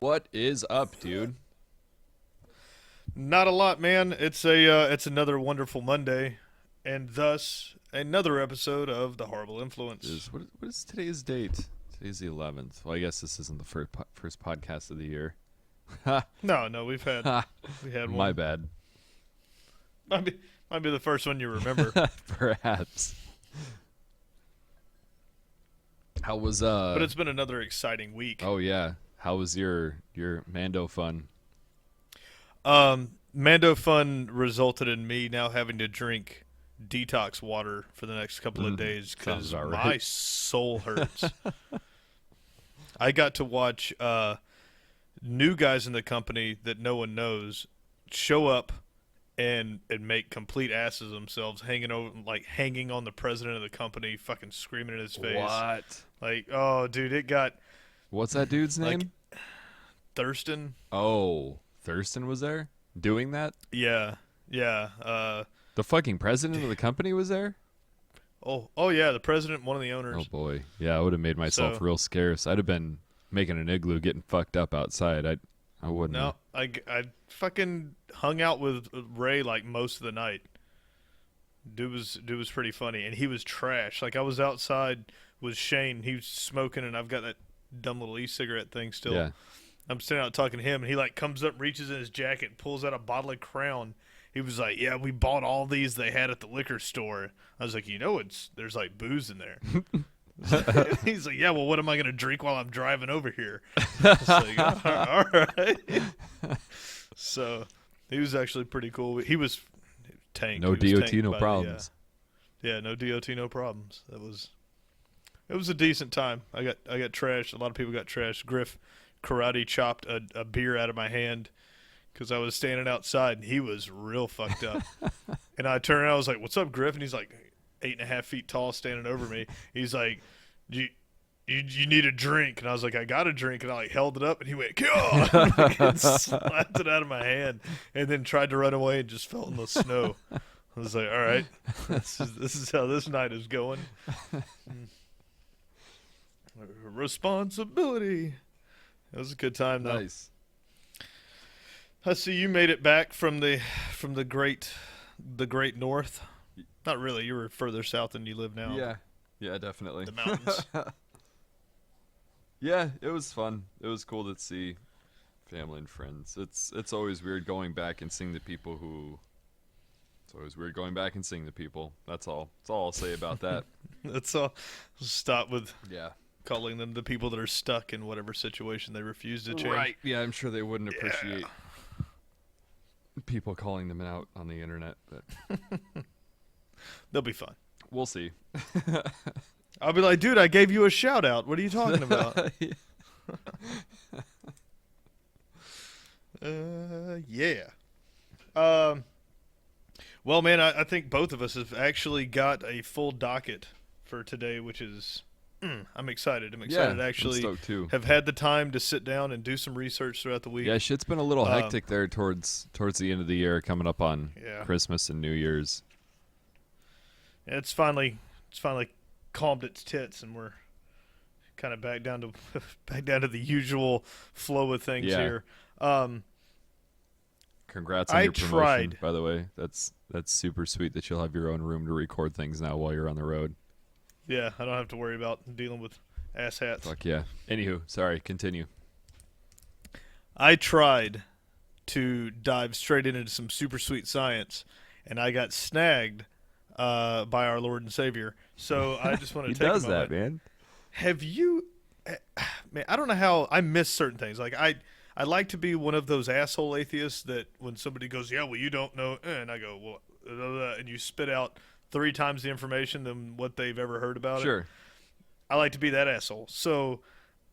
What is up, dude? Not a lot, man. It's another wonderful Monday, and thus another episode of the Horrible Influence. What is today's date? Today's the 11th. Well, I guess this isn't the first podcast of the year. Ha No, no, we've had ha. we had My one. bad. Might be the first one you remember, Perhaps. How was but it's been another exciting week. Oh yeah. How was your Mando fun? Mando Fun resulted in me now having to drink detox water for the next couple of days Sounds because about my right. soul hurts. I got to watch new guys in the company that no one knows show up and make complete asses of themselves, hanging on the president of the company, fucking screaming in his face. What? Like, oh, dude, it got What's that dude's like name? Thurston. Oh, Thurston was there doing that? Yeah, yeah. The fucking president of the company was there? Oh yeah, the president, one of the Oh owners. boy, yeah, I would have made myself So real scarce. I'd have been making an igloo, getting fucked up outside. I wouldn't. no, I fucking hung out with Ray like most of the night. Dude was pretty funny, and he was trash. Like I was outside with Shane, he was smoking, and I've got that dumb little e-cigarette thing still. Yeah, I'm standing out talking to him, and he like comes up, reaches in his jacket, and pulls out a bottle of Crown. He was like, "Yeah, we bought all these they had at the liquor store." I was like, there's like booze in there." He's like, "Yeah, well, what am I gonna drink while I'm driving over here?" I was like, "All right." So he was actually pretty cool. He was tanked. no He was DOT, tanked no by problems. yeah, no DOT, no problems. It was a decent time. I got trashed. A lot of people got trashed. Griff karate chopped a beer out of my hand because I was standing outside, and he was real fucked up. And I turned around, I was like, "What's up, Griff?" And he's like 8.5 feet tall, standing over me. He's like, "You need a drink?" And I was like, "I got a drink." And I like held it up, and he went, "God!" and slapped it out of my hand, and then tried to run away and just fell in the snow. I was like, "All right, this is how this night is going." Responsibility. It was a good time though. Nice. I see you made it back from the great north. Not really. You were further south than you live now. Yeah, yeah, definitely. The mountains. Yeah, it was fun. It was cool to see family and friends. It's always weird going back and seeing the people who. It's always weird going back and seeing the people. That's all. That's all I'll say about that. That's all. Stop with Yeah. calling them the people that are stuck in whatever situation they refuse to change. Right. Yeah, I'm sure they wouldn't Yeah. appreciate people calling them out on the internet, but They'll be fine. we'll see. I'll be like, "Dude, I gave you a shout out. What are you talking about?" Yeah. Um. Well, man, I think both of us have actually got a full docket for today, which is I'm excited. I'm excited to I'm actually stoked too. have had the time to sit down and do some research throughout the week. Yeah, shit's been a little Um, hectic there towards the end of the year, coming up on Yeah. Christmas and New Year's. It's finally calmed its tits, and we're kind of back down to back down to the usual flow of things Yeah. here. Congrats on I your promotion, tried. by the way. That's super sweet that you'll have your own room to record things now while you're on the road. Yeah, I don't have to worry about dealing with asshats. Fuck yeah. Anywho, sorry, continue. I tried to dive straight into some super sweet science, and I got snagged by our Lord and Savior. So I just want to He take does a moment. that, man. Have you, man? I don't know how I miss certain things. Like I like to be one of those asshole atheists that when somebody goes, "Yeah, well, you don't know," and I go, "Well," and you spit out 3 times the information than what they've ever heard about it. Sure. I like to be that asshole. So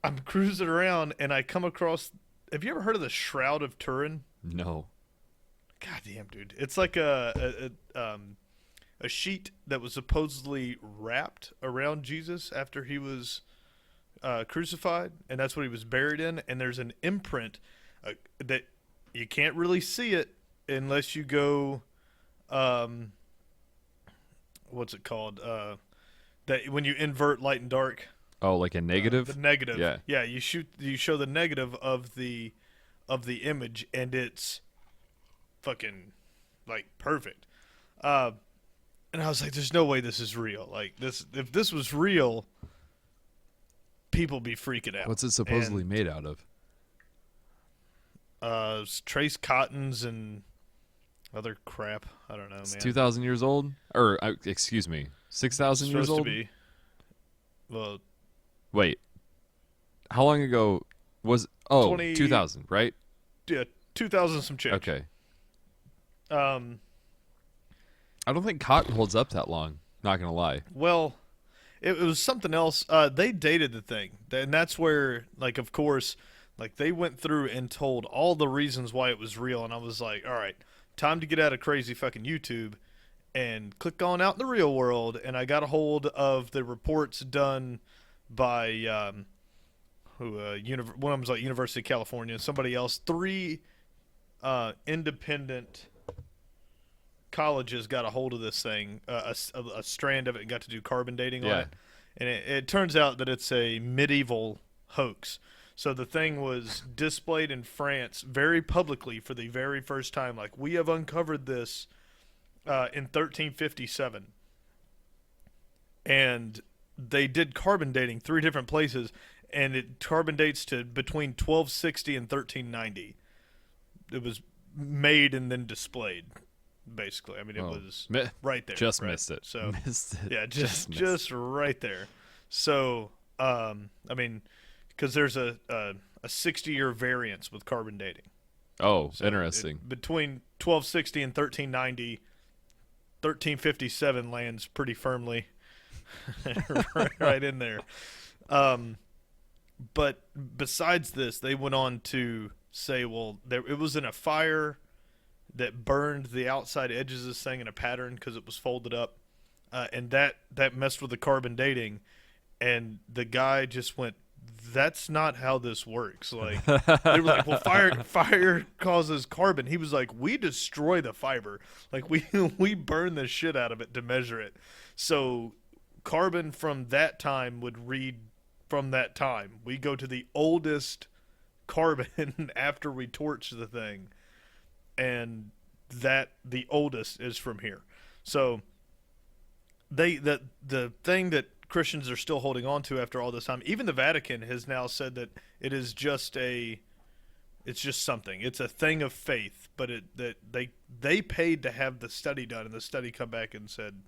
I'm cruising around, and I come across. Have you ever heard of the Shroud of Turin? No. God damn, dude! It's like a sheet that was supposedly wrapped around Jesus after he was crucified, and that's what he was buried in. And there's an imprint that you can't really see it unless you go, what's it called? That when you invert light and dark, Oh, like a negative? The negative. Yeah. Yeah, you show the negative of the image, and it's fucking like perfect. And I was like, "There's no way this is real. Like this, if this was real, people be freaking out." What's it supposedly made out of? Trace cottons and other crap. I don't know, It's man. 2,000 years old? Or, excuse me, 6,000 years Supposed old? to be. Well, Wait. How long ago was... Oh, 20 2000, right? yeah, 2,000 some change. Okay. Um. I don't think cotton holds up that long. Not going to lie. Well, it was something else. They dated the thing, and that's where, like, of course, like they went through and told all the reasons why it was real, and I was like, all right, time to get out of crazy fucking YouTube and click on out in the real world. And I got a hold of the reports done by one of them was like University of California, somebody else, 3 independent colleges got a hold of this thing, a strand of it, and got to do carbon dating on Yeah. it. And it turns out that it's a medieval hoax. So the thing was displayed in France very publicly for the very first time. Like, we have uncovered this in 1357. And they did carbon dating 3 different places, and it carbon dates to between 1260 and 1390. It was made and then displayed, basically. I mean, it was right there. Just right? missed it. So Missed it. yeah, missed just right there. So I mean, because there's a 60-year variance with carbon dating. Oh, So interesting. between 1260 and 1390, 1357 lands pretty firmly right in there. But besides this, they went on to say, well, it was in a fire that burned the outside edges of this thing in a pattern because it was folded up, and that messed with the carbon dating. And the guy just went, "That's not how this works." Like, they were like, "Well, fire causes carbon." He was like, "We destroy the fiber. Like, we burn the shit out of it to measure it." So carbon from that time would read from that time. We go to the oldest carbon after we torch the thing, and that the oldest is from here. So the thing that Christians are still holding on to after all this time, even the Vatican has now said that it is just it's just something. It's a thing of faith, but they paid to have the study done, and the study come back and said,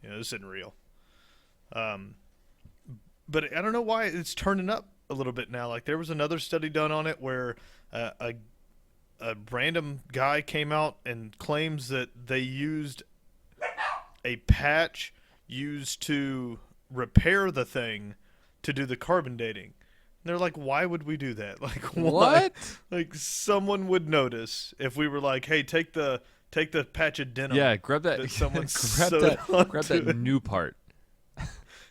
this isn't real. But I don't know why it's turning up a little bit now. Like, there was another study done on it where a random guy came out and claims that they used a patch used to repair the thing to do the carbon dating. And they're like, why would we do that? Like, why? What? Like, someone would notice if we were like, hey, take the patch of denim. Yeah, grab that. Someone grab that new part.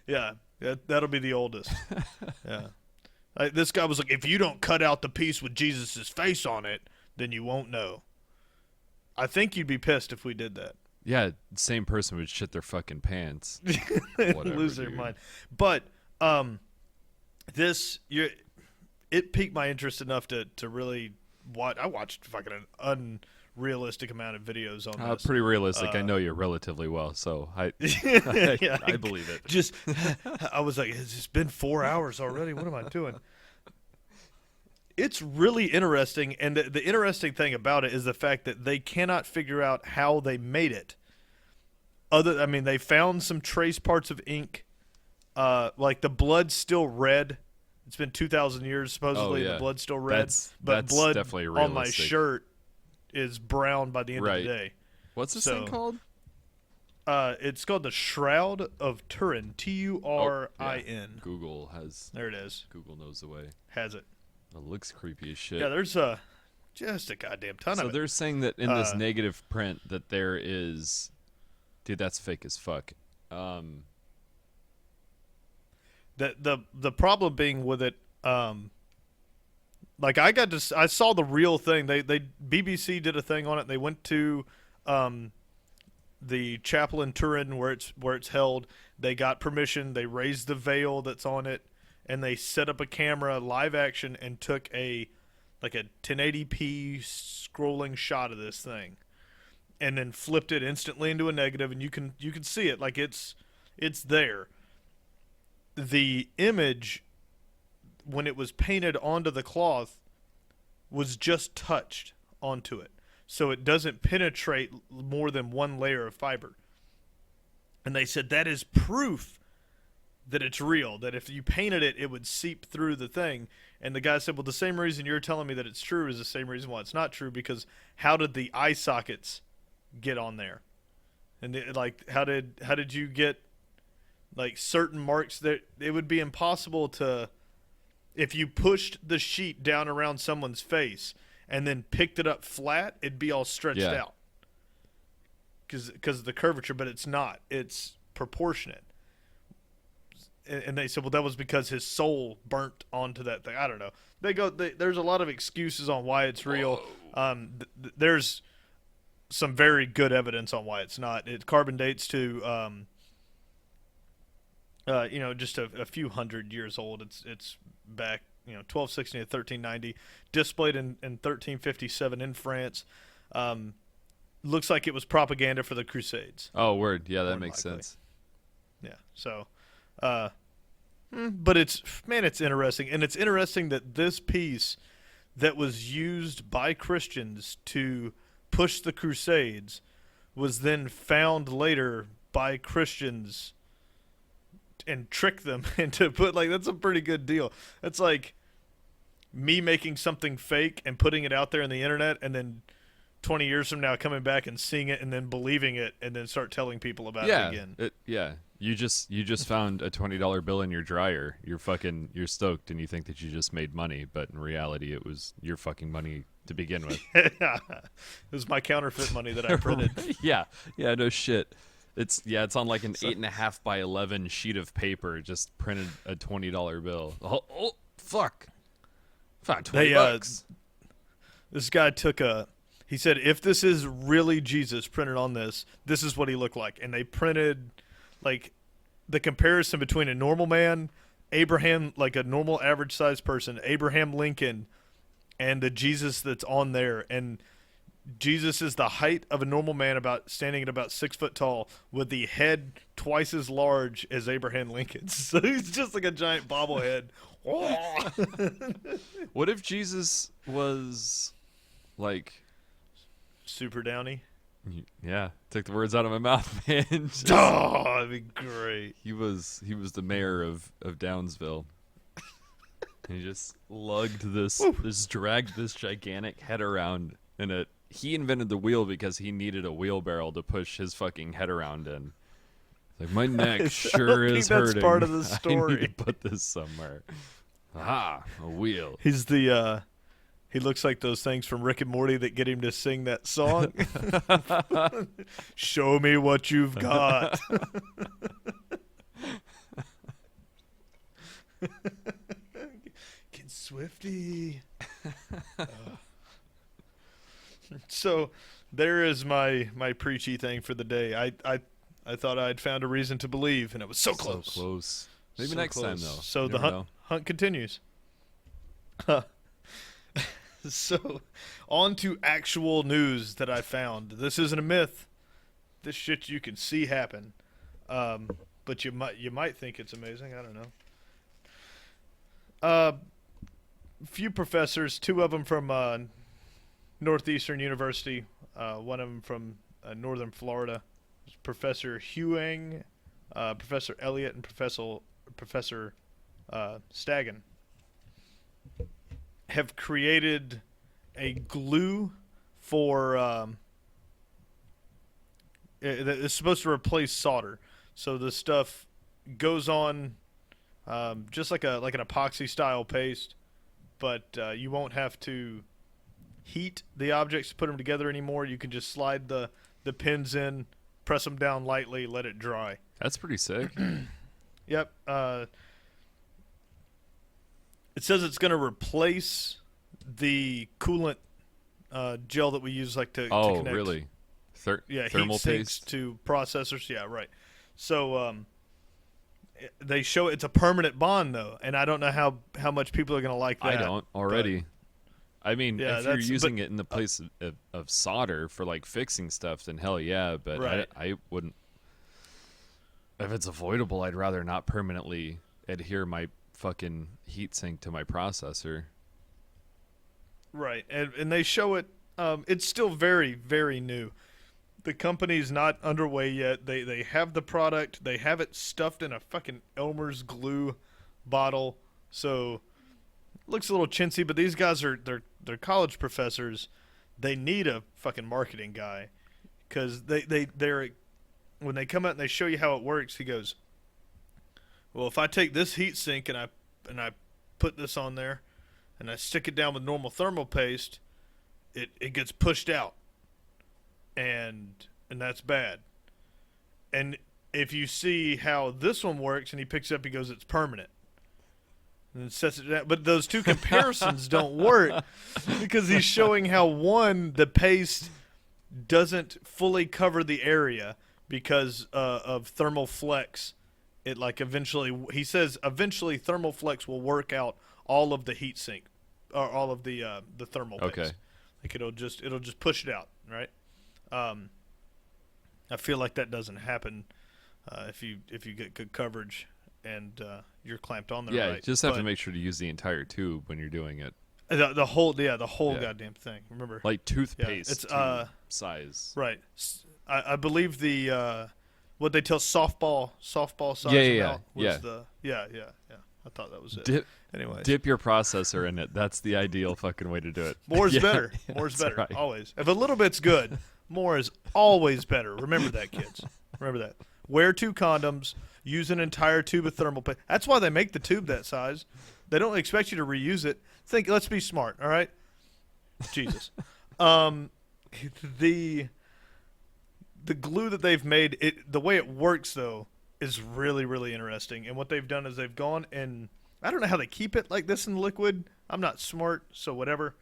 Yeah, that'll be the oldest. Yeah. This guy was like, if you don't cut out the piece with Jesus' face on it, then you won't know. I think you'd be pissed if we did that. Yeah, same person would shit their fucking pants. Lose their mind. But it piqued my interest enough to really watch. I watched fucking an unrealistic amount of videos on this. Pretty realistic. I know you relatively well, so I believe it. Just, I was like, it's been 4 hours already. What am I doing? It's really interesting, and the interesting thing about it is the fact that they cannot figure out how they made it. They found some trace parts of ink, like the blood's still red. It's been 2,000 years supposedly. Yeah. The blood's still red, That's blood definitely on my realistic. shirt is brown by the end of the day. What's this thing called? It's called the Shroud of Turin. Turin. Google has. There it is. Google knows the way. Has it? It looks creepy as shit. Yeah, there's just a goddamn ton of So it. they're saying that in this negative print that there is, dude, that's fake as fuck. The problem being with it, like I saw the real thing. They BBC did a thing on it. They went to the chapel in Turin where it's held. They got permission. They raised the veil that's on it. and they set up a camera live action and took a 1080p scrolling shot of this thing, and then flipped it instantly into a negative, and you can see it like it's there. The image, when it was painted onto the cloth, was just touched onto it, so it doesn't penetrate more than one layer of fiber. And they said that is proof that it's real, that if you painted it, it would seep through the thing. And the guy said, well, the same reason you're telling me that it's true is the same reason why it's not true, because how did the eye sockets get on there? And how did you get like certain marks that it would be impossible to, if you pushed the sheet down around someone's face and then picked it up flat, it'd be all stretched out because of the curvature, but it's not. It's proportionate. And they said, well, that was because his soul burnt onto that thing. I don't know. There's a lot of excuses on why it's real. There's some very good evidence on why it's not. It carbon dates to, just a few hundred years old. It's back, 1260 to 1390. Displayed in 1357 in France. Looks like it was propaganda for the Crusades. Oh, word. Yeah, that makes sense. Yeah. So, but it's interesting. And it's interesting that this piece that was used by Christians to push the Crusades was then found later by Christians and trick them into that's a pretty good deal. That's like me making something fake and putting it out there on the internet, and then 20 years from now coming back and seeing it and then believing it and then start telling people about it again. You just found a $20 bill in your dryer. You're stoked and you think that you just made money, but in reality it was your fucking money to begin with. It was my counterfeit money that I printed. Yeah, no shit. It's on like an 8.5 by 11 sheet of paper, just printed a $20 bill. Oh fuck. Found $20. This guy he said, if this is really Jesus printed on this is what he looked like. And they printed like the comparison between a normal man, Abraham, like a normal average sized person, Abraham Lincoln, and the Jesus that's on there. And Jesus is the height of a normal man, standing at about 6 foot tall, with the head twice as large as Abraham Lincoln's. So he's just like a giant bobblehead. What if Jesus was like Super Downey? Yeah, took the words out of my mouth, man. That'd be great. He was the mayor of Downsville. And he just lugged dragged this gigantic head around in it. He invented the wheel because he needed a wheelbarrow to push his fucking head around in. Like, my neck sure is hurting. That's part of the story. I need to put this somewhere. Aha, a wheel. He's he looks like those things from Rick and Morty that get him to sing that song. Show me what you've got. Get Swifty. So there is my preachy thing for the day. I thought I'd found a reason to believe, and it was so close. So close. Maybe so next close. time, though. So the hunt continues. So, on to actual news that I found. This isn't a myth. This shit you can see happen. But you might think it's amazing. I don't know. Few professors, 2 of them from Northeastern University, one of them from Northern Florida. Professor Huang, Professor Elliott, and Professor Stagen have created a glue for it's supposed to replace solder. So the stuff goes on just like an epoxy style paste, but you won't have to heat the objects to put them together anymore. You can just slide the pins in, press them down lightly, let it dry. That's pretty sick. Yep. It says it's going to replace the coolant gel that we use to connect. Oh, really? Thermal heat sinks to processors. Yeah, right. So They show it's a permanent bond though, and I don't know how much people are gonna like that. I don't already. I mean, Yeah, if you're that's- using but- it in the place of solder for like fixing stuff, then hell yeah. But Right. I wouldn't. If it's avoidable, I'd rather not permanently adhere my fucking heatsink to my processor. Right, and they show it. It's still very, very new. The company's not underway yet. They have the product. They have it stuffed in a fucking Elmer's glue bottle. So looks a little chintzy, but these guys they're college professors. They need a fucking marketing guy because they're when they come out and they show you how it works. He goes, well, if I take this heat sink and I put this on there and I stick it down with normal thermal paste, it gets pushed out, and that's bad. And if you see how this one works, and he picks it up, he goes, it's permanent, and then sets it down. But those two comparisons don't work because he's showing how the paste doesn't fully cover the area because of thermal flex. It like eventually, he says, eventually thermal flex will work out all of the heat sink or all of the thermal paste. Okay. Like it'll just push it out, right? I feel like that doesn't happen if you get good coverage and you're clamped on there. Yeah, right. you just have to But make sure to use the entire tube when you're doing it. the whole Yeah. goddamn thing. Remember, Like toothpaste it's, tube size. right? I believe the what they tell softball size Yeah, amount was yeah. the yeah. I thought that was it. Dip, Anyways, dip your processor in it. That's the ideal fucking way to do it. more is Yeah, better. More is that's better. right. Always. If a little bit's good, more is always better. Remember that, kids. Remember that. Wear 2 condoms. Use an entire tube of thermal paste. That's why they make the tube that size. They don't expect you to reuse it. Let's be smart, all right? Jesus. The glue that they've made, the way it works though, is really, really interesting. And what they've done is they've gone and I don't know how they keep it like this in liquid. I'm not smart, so whatever.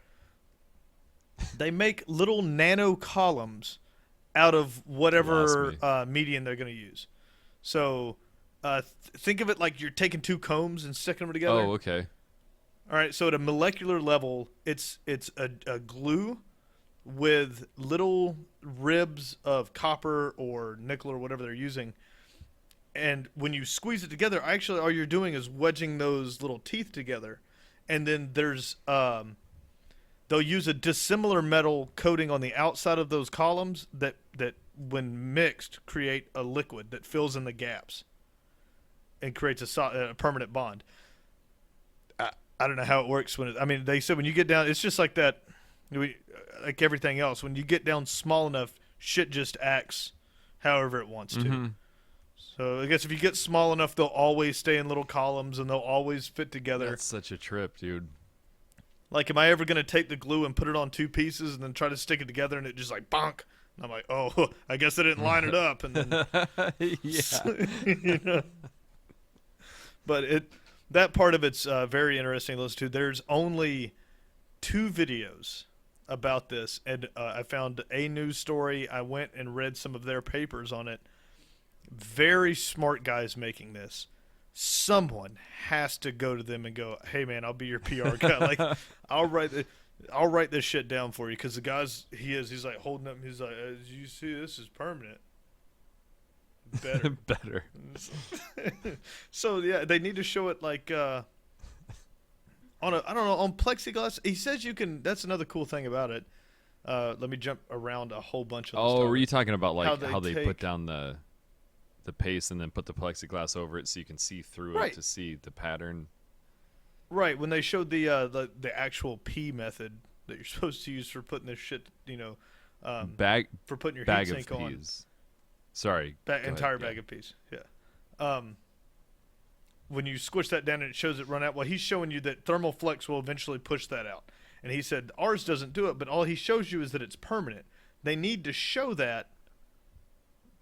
They make little nano columns out of whatever Blasphemy. medium they're going to use. So think of it like you're taking 2 combs and sticking them together. Oh, okay. All right, so at a molecular level, it's a glue with little ribs of copper or nickel or whatever they're using. And when you squeeze it together, actually all you're doing is wedging those little teeth together. And then there's they'll use a dissimilar metal coating on the outside of those columns that when mixed create a liquid that fills in the gaps and creates a permanent bond. I don't know how it works I mean, they said when you get down, it's just like that, like everything else. When you get down small enough, shit just acts however it wants to. Mhm. So I guess if you get small enough, they'll always stay in little columns and they'll always fit together. That's such a trip, dude. Like, am I ever going to take the glue and put it on 2 pieces and then try to stick it together and it just like bonk? And I'm like, oh, I guess I didn't line it up. And then, Yeah. you know. But that part of it's very interesting to listen to. There's only 2 videos about this, and I found a news story. I went and read some of their papers on it. Very smart guys making this. Someone has to go to them and go, "Hey man, I'll be your PR guy. Like, I'll write this shit down for you." Because the guys he's like holding up. He's like, "As you see, this is permanent." Better. Better. So yeah, they need to show it like on on plexiglass. He says you can. That's another cool thing about it. Let me jump around a whole bunch of. Oh, were you talking about like How how they they, take- put down the paste and then put the plexiglass over it so you can see through Right. it to see the pattern? Right, when they showed the actual P method that you're supposed to use for putting this shit, Bag for putting your bag heat sink of on. peas. Sorry. go ahead, Entire yeah. bag of peas. Yeah. When you squish that down and it shows it run out, well, he's showing you that thermal flex will eventually push that out. And he said ours doesn't do it, but all he shows you is that it's permanent. They need to show that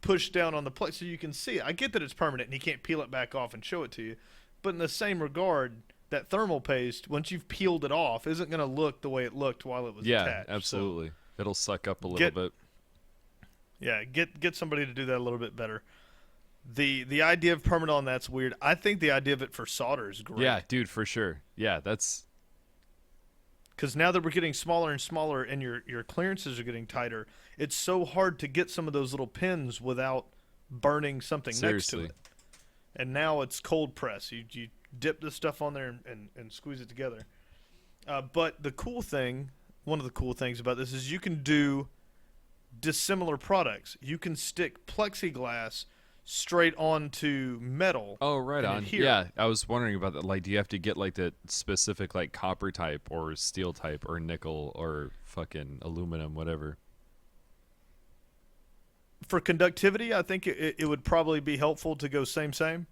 pushed down on the plate so you can see it. I get that it's permanent and he can't peel it back off and show it to you. But in the same regard, that thermal paste, once you've peeled it off, isn't going to look the way it looked while it was Yeah, attached. So, absolutely. It'll suck up a little Get- bit. yeah, get somebody to do that a little bit better. The idea of permanent on that's weird. I think the idea of it for solder is great. Yeah, dude, for sure. Yeah, that's Because now that we're getting smaller and smaller and your clearances are getting tighter, it's so hard to get some of those little pins without burning something seriously. next to it. And now it's cold press. You dip this stuff on there and squeeze it together. But the cool thing, one of the cool things about this is you can do dissimilar products. You can stick plexiglass straight onto metal. Oh, right and on. adhere. Yeah, I was wondering about that. Like, do you have to get like the specific like copper type or steel type or nickel or fucking aluminum, whatever? For conductivity, I think it would probably be helpful to go same.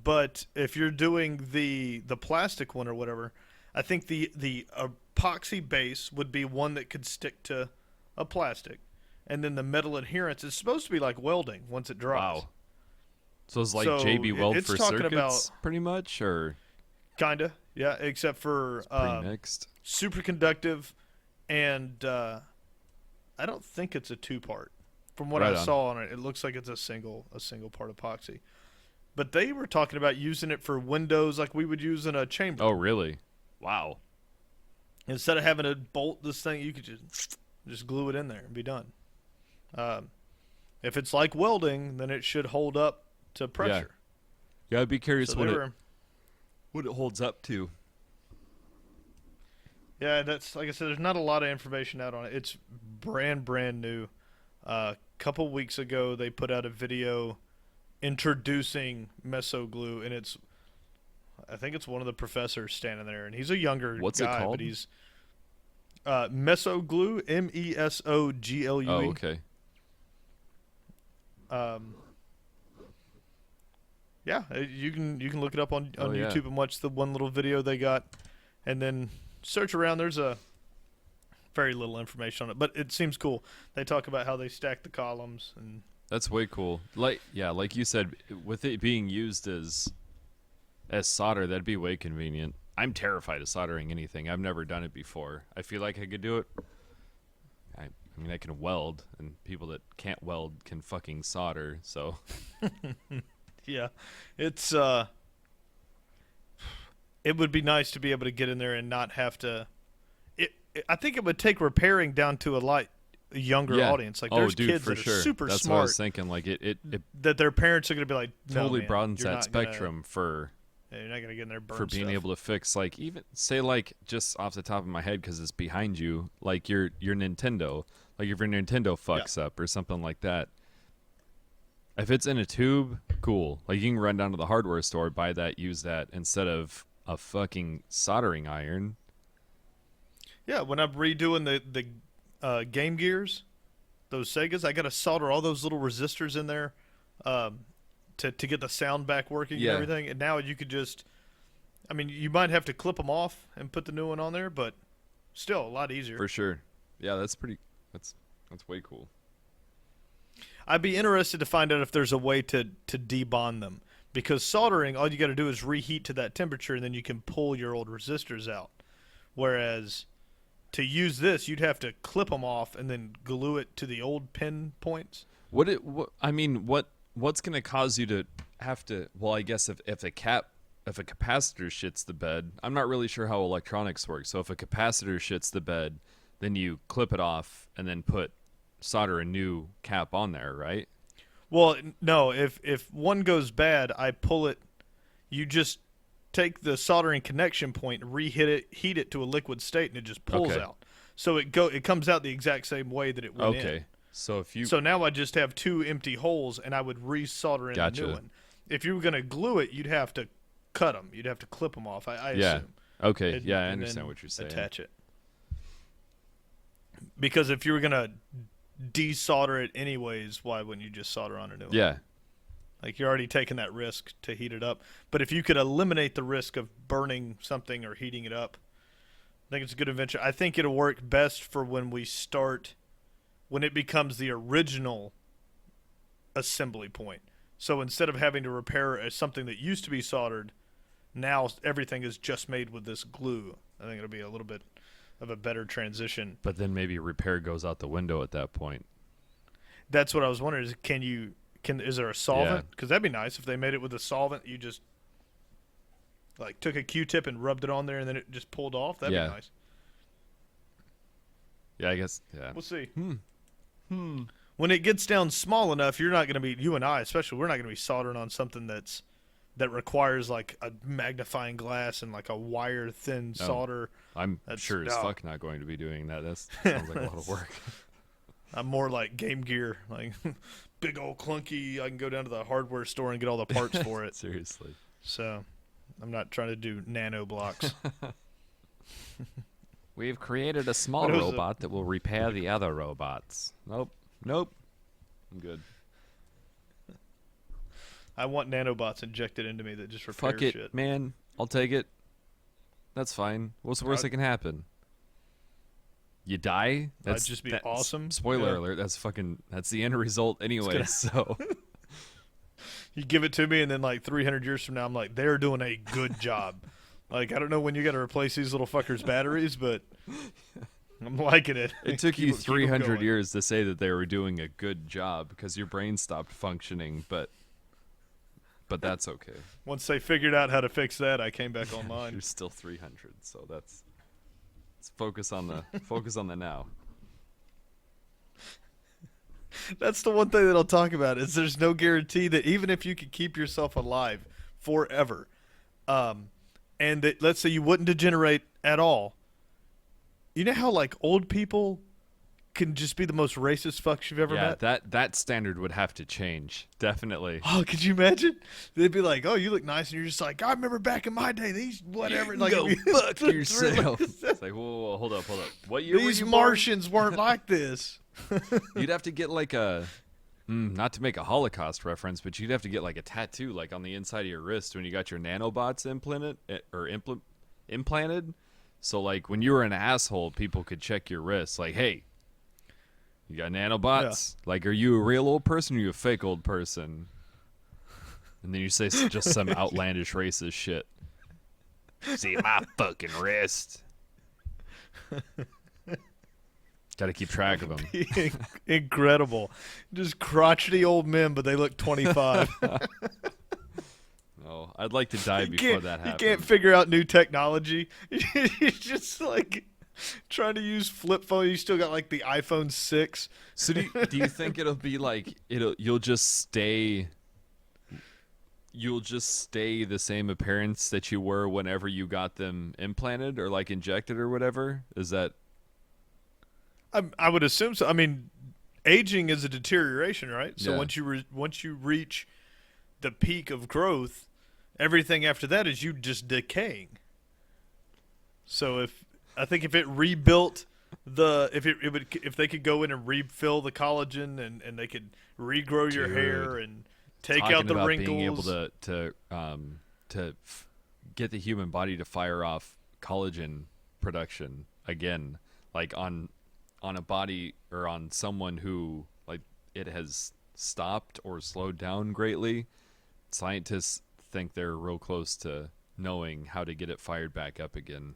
But if you're doing the plastic one or whatever, I think the epoxy base would be one that could stick to a plastic, and then the metal adherence is supposed to be like welding once it dries. Wow. So it's like So JB Weld it's for talking circuits, about- pretty much, or Kinda, yeah. Except for pre-mixed. super conductive, and I don't think it's a 2-part. From what Right I on. saw on it, it looks like it's a single part epoxy. But they were talking about using it for windows like we would use in a chamber. Oh, really? Wow. Instead of having to bolt this thing, you could just glue it in there and be done. If it's like welding, then it should hold up to pressure. Yeah, I'd be curious So what they it were, what it holds up to. yeah, that's like I said. There's not a lot of information out on it. It's brand new. Couple weeks ago, they put out a video introducing Meso Glue, and I think it's one of the professors standing there, and he's a younger What's it guy, called? but he's Meso Glue, MESOGLUE. Oh, okay. Yeah, you can look it up on Oh, yeah. YouTube and watch the one little video they got, and then search around. There's a very little information on it, but it seems cool. They talk about how they stack the columns, and That's way cool. Like you said, with it being used as solder, that'd be way convenient. I'm terrified of soldering anything. I've never done it before. I feel like I could do it. I mean, I can weld, and people that can't weld can fucking solder. So yeah, it's it would be nice to be able to get in there and not have to. I think it would take repairing down to a younger yeah. audience. Like oh, there's dude, kids for that sure. are super That's what I smart was thinking. Like it that their parents are going to be like, no, totally man, broadens you're that not gonna- spectrum for yeah, you're not going to get in there and burn for being stuff. able to fix, like, even say, like, just off the top of my head because it's behind you, like your Nintendo, like if your Nintendo fucks up or something like that, if it's in a tube, cool, like you can run down to the hardware store, buy that, use that instead of a fucking soldering iron. Yeah, when I'm redoing the Game Gears, those Segas, I got to solder all those little resistors in there to get the sound back working Yeah. and everything. And now you could just, I mean, you might have to clip them off and put the new one on there, but still a lot easier. For sure. Yeah, that's way cool. I'd be interested to find out if there's a way to debond them, because soldering, all you got to do is reheat to that temperature, and then you can pull your old resistors out. Whereas to use this, you'd have to clip them off and then glue it to the old pin points. What's going to cause you to have to, well, I guess if a capacitor shits the bed, I'm not really sure how electronics work. So if a capacitor shits the bed, then you clip it off and then solder a new cap on there, right? Well, no, if one goes bad, I pull it. You just take the soldering connection point, heat it to a liquid state, and it just pulls Okay. out. So it comes out the exact same way that it went in. Okay. So if you So now I just have two empty holes, and I would resolder in a Gotcha. new one. If you were going to glue it, you'd have to cut them. You'd have to clip them off. I Yeah. assume. Okay, And- yeah, I and understand then what you're saying. Attach it. Because if you were going to desolder it anyways, why wouldn't you just solder on a new one? Yeah. Like you're already taking that risk to heat it up. But if you could eliminate the risk of burning something or heating it up, I think it's a good invention. I think it'll work best for when it becomes the original assembly point. So instead of having to repair something that used to be soldered, now everything is just made with this glue. I think it'll be a little bit of a better transition. But then maybe repair goes out the window at that point. That's what I was wondering is can you Is there a solvent? Because that'd be nice if they made it with a solvent. You just like took a Q-tip and rubbed it on there, and then it just pulled off. That'd be nice. Yeah, I guess. Yeah. We'll see. When it gets down small enough, you're not going to be, you and I especially, we're not going to be soldering on something that requires like a magnifying glass and like a wire thin solder. I'm sure as fuck not going to be doing that. That sounds like a lot of work. I'm more like Game Gear, like big old clunky. I can go down to the hardware store and get all the parts for it. Seriously. So I'm not trying to do nano blocks. We've created a small robot that will repair the other robots. Nope. I'm good. I want nanobots injected into me that just repair Fuck it, shit. man. I'll take it. That's fine. What's the worst that can happen? You die? That'd just be awesome. Spoiler alert, that's the end result anyway, so. You give it to me, and then like 300 years from now, I'm like, they're doing a good job. Like, I don't know when you got to replace these little fuckers' batteries, but I'm liking it. It took you 300 years to say that they were doing a good job because your brain stopped functioning, but that's okay. Once they figured out how to fix that, I came back online. You're still 300, so let's focus on the now. That's the one thing that I'll talk about is there's no guarantee that even if you could keep yourself alive forever, and that, let's say you wouldn't degenerate at all, you know how like old people can just be the most racist fucks you've ever met? That standard would have to change, definitely. Oh, could you imagine? They'd be like, "Oh, you look nice," and you're just like, "I remember back in my day, these whatever." You like, go fuck yourself. It's like, whoa, hold up. What year were these you Martians weren't like this. You'd have to get like a, not to make a Holocaust reference, but you'd have to get like a tattoo, like on the inside of your wrist when you got your nanobots implanted. So like when you were an asshole, people could check your wrist, like, hey. You got nanobots? Yeah. Like, are you a real old person or are you a fake old person? And then you say just some outlandish racist shit. See my fucking wrist. Got to keep track of them. Incredible. Just crotchety old men, but they look 25. No, I'd like to die before that happens. You can't figure out new technology. You're just like... trying to use flip phone. You still got like the iPhone 6. So do you think it'll be like you'll just stay the same appearance that you were whenever you got them implanted or like injected or whatever? Is that? I would assume so. I mean, aging is a deterioration, right? So Yeah. once you reach the peak of growth, everything after that is you just decaying. So I think if it rebuilt if they could go in and refill the collagen and they could regrow your hair and take out the about wrinkles, being able to get the human body to fire off collagen production again, like on a body or on someone who like it has stopped or slowed down greatly. Scientists think they're real close to knowing how to get it fired back up again.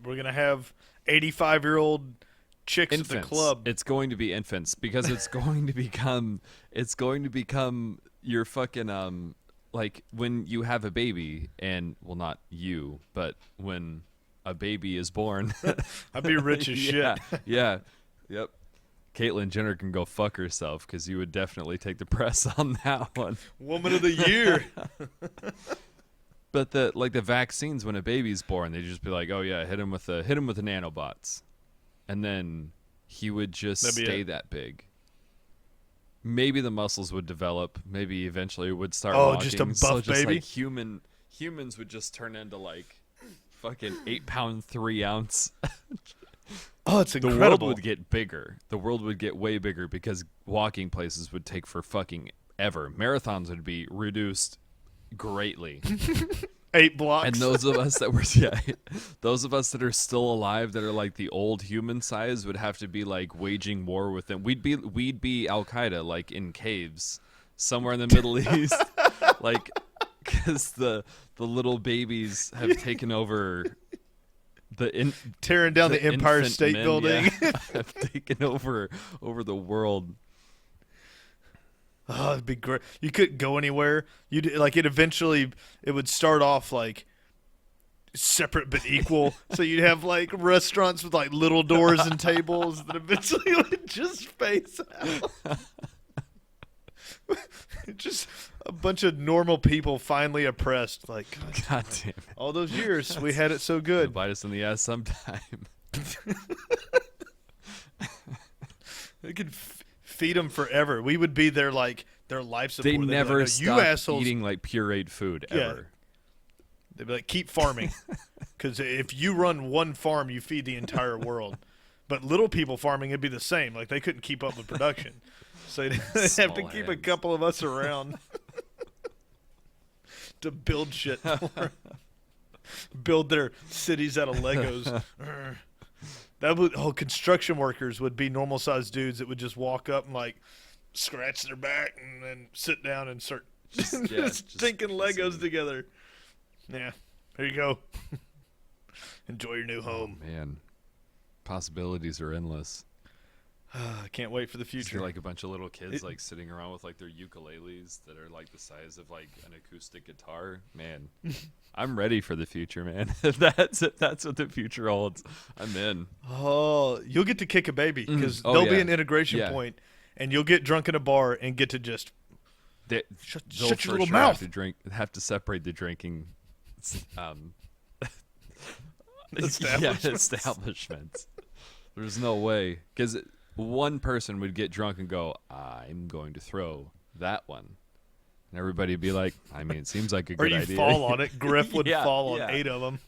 We're going to have 85-year-old chicks Infants. at the club. It's going to be infants because it's going to become your fucking like when you have a baby and well not you, but when a baby is born. I'd be rich as shit. Yeah. Yep. Caitlyn Jenner can go fuck herself because you would definitely take the press on that one. Woman of the year. But the vaccines when a baby's born, they just be like, oh yeah, hit him with the nanobots, and then he would just stay that big. Maybe the muscles would develop. Maybe eventually it would start. walking. Just a buff so just baby. Like humans would just turn into like fucking 8-pound 3-ounce. Oh, it's The incredible. world would get bigger. The world would get way bigger because walking places would take for fucking ever. Marathons would be reduced greatly. 8 blocks. And those of us that are still alive that are like the old human size would have to be like waging war with them. We'd be Al Qaeda like in caves somewhere in the Middle East, like because the little babies have taken over tearing down the Empire infant State men, Building. have taken over the world. Oh, it'd be great. You couldn't go anywhere. It would start off like separate but equal. So you'd have like restaurants with like little doors and tables that eventually would just face out. Just a bunch of normal people finally oppressed. Like, God damn it. all those years we had it so good. Bite us in the ass sometime. They could feed them forever. We would be their life support. They They'd be never like, "No, you stop assholes." eating like pureed food Yeah. ever. They'd be like, keep farming. Because if you run one farm, you feed the entire world. But little people farming, it'd be the same. Like, they couldn't keep up with production. So they'd have to Small keep a hands. couple of us around to build shit for 'em. Build their cities out of Legos. Construction workers would be normal-sized dudes that would just walk up and, like, scratch their back and then sit down and start just stinking Legos together. Yeah, there you go. Enjoy your new home. Man, possibilities are endless. I can't wait for the Just future. like a bunch of little kids like sitting around with like their ukuleles that are like the size of like an acoustic guitar. Man, I'm ready for the future, man. If that's what the future holds, I'm in. Oh, you'll get to kick a baby because Oh, there'll be yeah. an integration Yeah. point, and you'll get drunk in a bar and get to just They'll shut for your little sure mouth. have to separate the drinking Establishments. establishments. There's no way, because one person would get drunk and go, I'm going to throw that one, and everybody would be like, I mean, it seems like a Or good you idea. fall on it. Griff would Yeah, fall on yeah. 8 of them.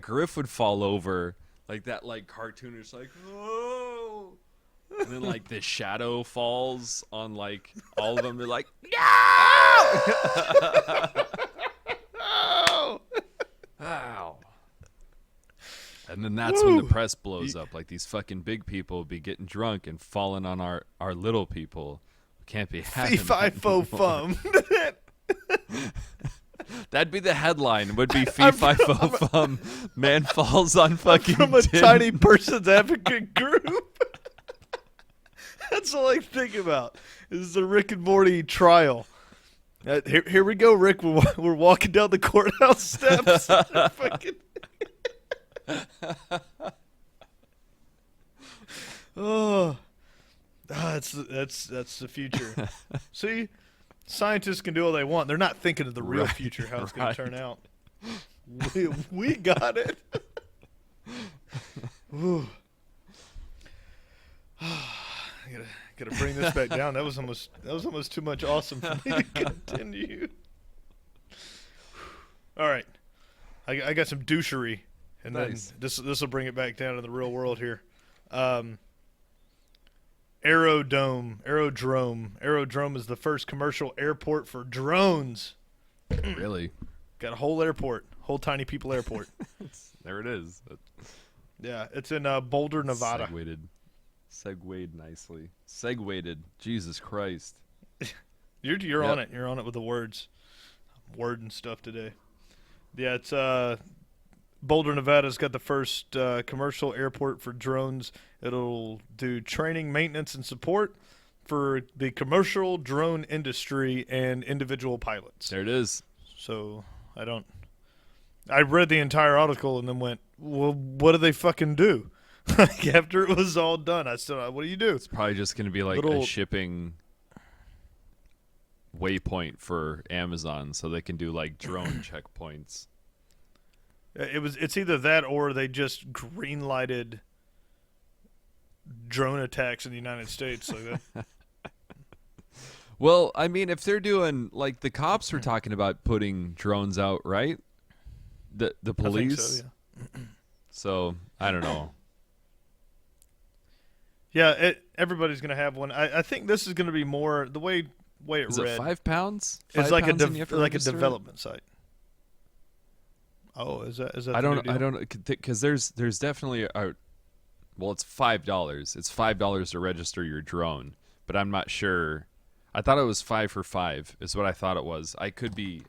Griff would fall over like that, like cartoonish, like, oh, and then like the shadow falls on like all of them. They're like, Oh! ow. And then that's when the press blows up. Like these fucking big people would be getting drunk and falling on our little people. Can't be having Fee, fi, that fo, anymore. fum. That'd be the headline. Would be fee fi fo fum. Man falls on fucking From a tin. tiny person's advocate group. That's all I think about. Is the Rick and Morty trial. Here we go, Rick. We're walking down the courthouse steps. Fucking... Oh, that's the future. See, scientists can do all they want. They're not thinking of the real Right, future, how it's going right. to turn out. We got it. Ooh. Gotta bring this back down. That was almost too much awesome for me to continue. All right, I got some douchery, and Nice. then this will bring it back down to the real world here. Aerodrome is the first commercial airport for drones. Really? Got a whole airport, whole tiny people airport. There it is. Yeah, it's in Boulder, Nevada. Segued nicely. Segued. Jesus Christ. You're Yep. on it. You're on it with the words. Word and stuff today. Yeah, it's Boulder, Nevada's got the first commercial airport for drones. It'll do training, maintenance, and support for the commercial drone industry and individual pilots. There it is. So I read the entire article and then went, well, what do they fucking do? Like after it was all done, I said, what do you do? It's probably just going to be like Little- a shipping waypoint for Amazon so they can do like drone checkpoints. It's either that or they just green lighted drone attacks in the United States like that. Well, I mean, if they're doing like the cops were talking about putting drones out, right? The I think police. so, yeah. So, I don't know. Yeah, everybody's gonna have one. I think this is gonna be more the way it Is read. it 5 pounds? It's 5 like pounds and you have to like a register it? development site. Oh, is that? I the new don't deal? because there's definitely a well, it's $5. It's $5 to register your drone, but I'm not sure. I thought it was 5 for 5 is what I thought it was. I could be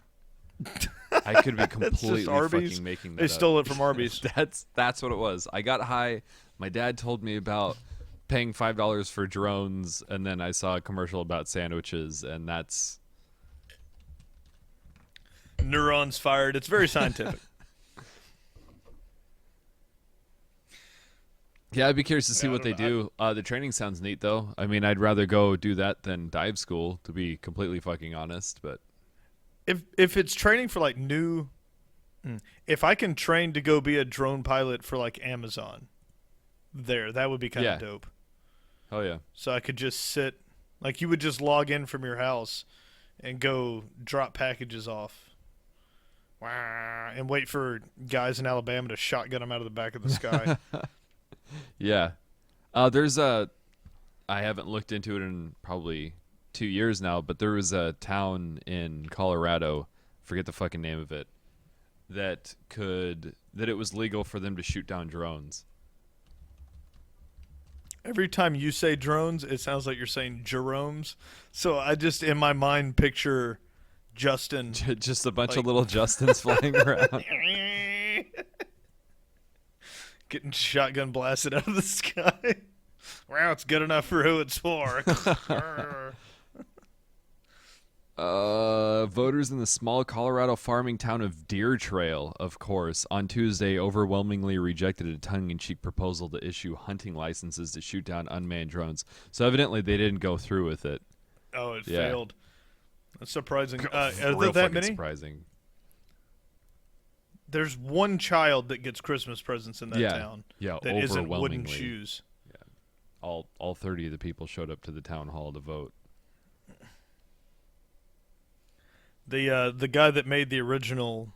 completely Arby's. fucking making that They up. stole it from Arby's. That's what it was. I got high. My dad told me about paying $5 for drones, and then I saw a commercial about sandwiches, and that's Neurons fired. It's very scientific. yeah. I'd be curious to see Yeah, I what they don't do. The training sounds neat, though. I mean, I'd rather go do that than dive school, to be completely fucking honest. But If it's training for like new, if I can train to go be a drone pilot for like Amazon, that would be kind of Yeah. dope. oh yeah, So I could just sit, like you would just log in from your house and go drop packages off. Wah, and wait for guys in Alabama to shotgun them out of the back of the sky. yeah. There's I haven't looked into it in probably 2 years now, but there was a town in Colorado, forget the fucking name of it, that it was legal for them to shoot down drones. Every time you say drones, it sounds like you're saying Jerome's. So I just, in my mind, picture Justin. Just a bunch Like- of little Justins flying around. Getting shotgun blasted out of the sky. Wow, it's good enough for who it's for. Voters in the small Colorado farming town of Deer Trail, of course, on Tuesday overwhelmingly rejected a tongue-in-cheek proposal to issue hunting licenses to shoot down unmanned drones. So evidently they didn't go through with it. Oh, it Yeah. failed. That's surprising. Are there Real that fucking many? surprising. There's one child that gets Christmas presents in that Yeah. town Yeah, that isn't wooden overwhelmingly. shoes. All 30 of the people showed up to the town hall to vote. The guy that made the original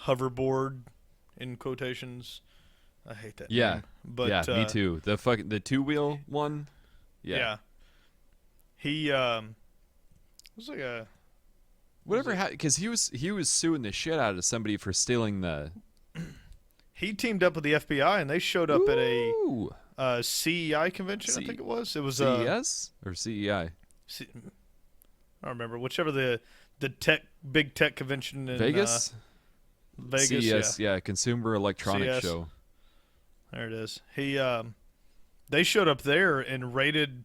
hoverboard, in quotations, I hate that. Yeah. name. But yeah, me too. The two-wheel one. Yeah. He was like a Whatever, because he was suing the shit out of somebody for stealing the. he teamed up with the FBI and they showed up at a Ooh. CEI convention. I think it was. It was CES or CEI? I don't remember. Whichever the big tech convention in Vegas. Vegas. CES, yeah, Consumer Electronics CES. Show. There it is. They showed up there and raided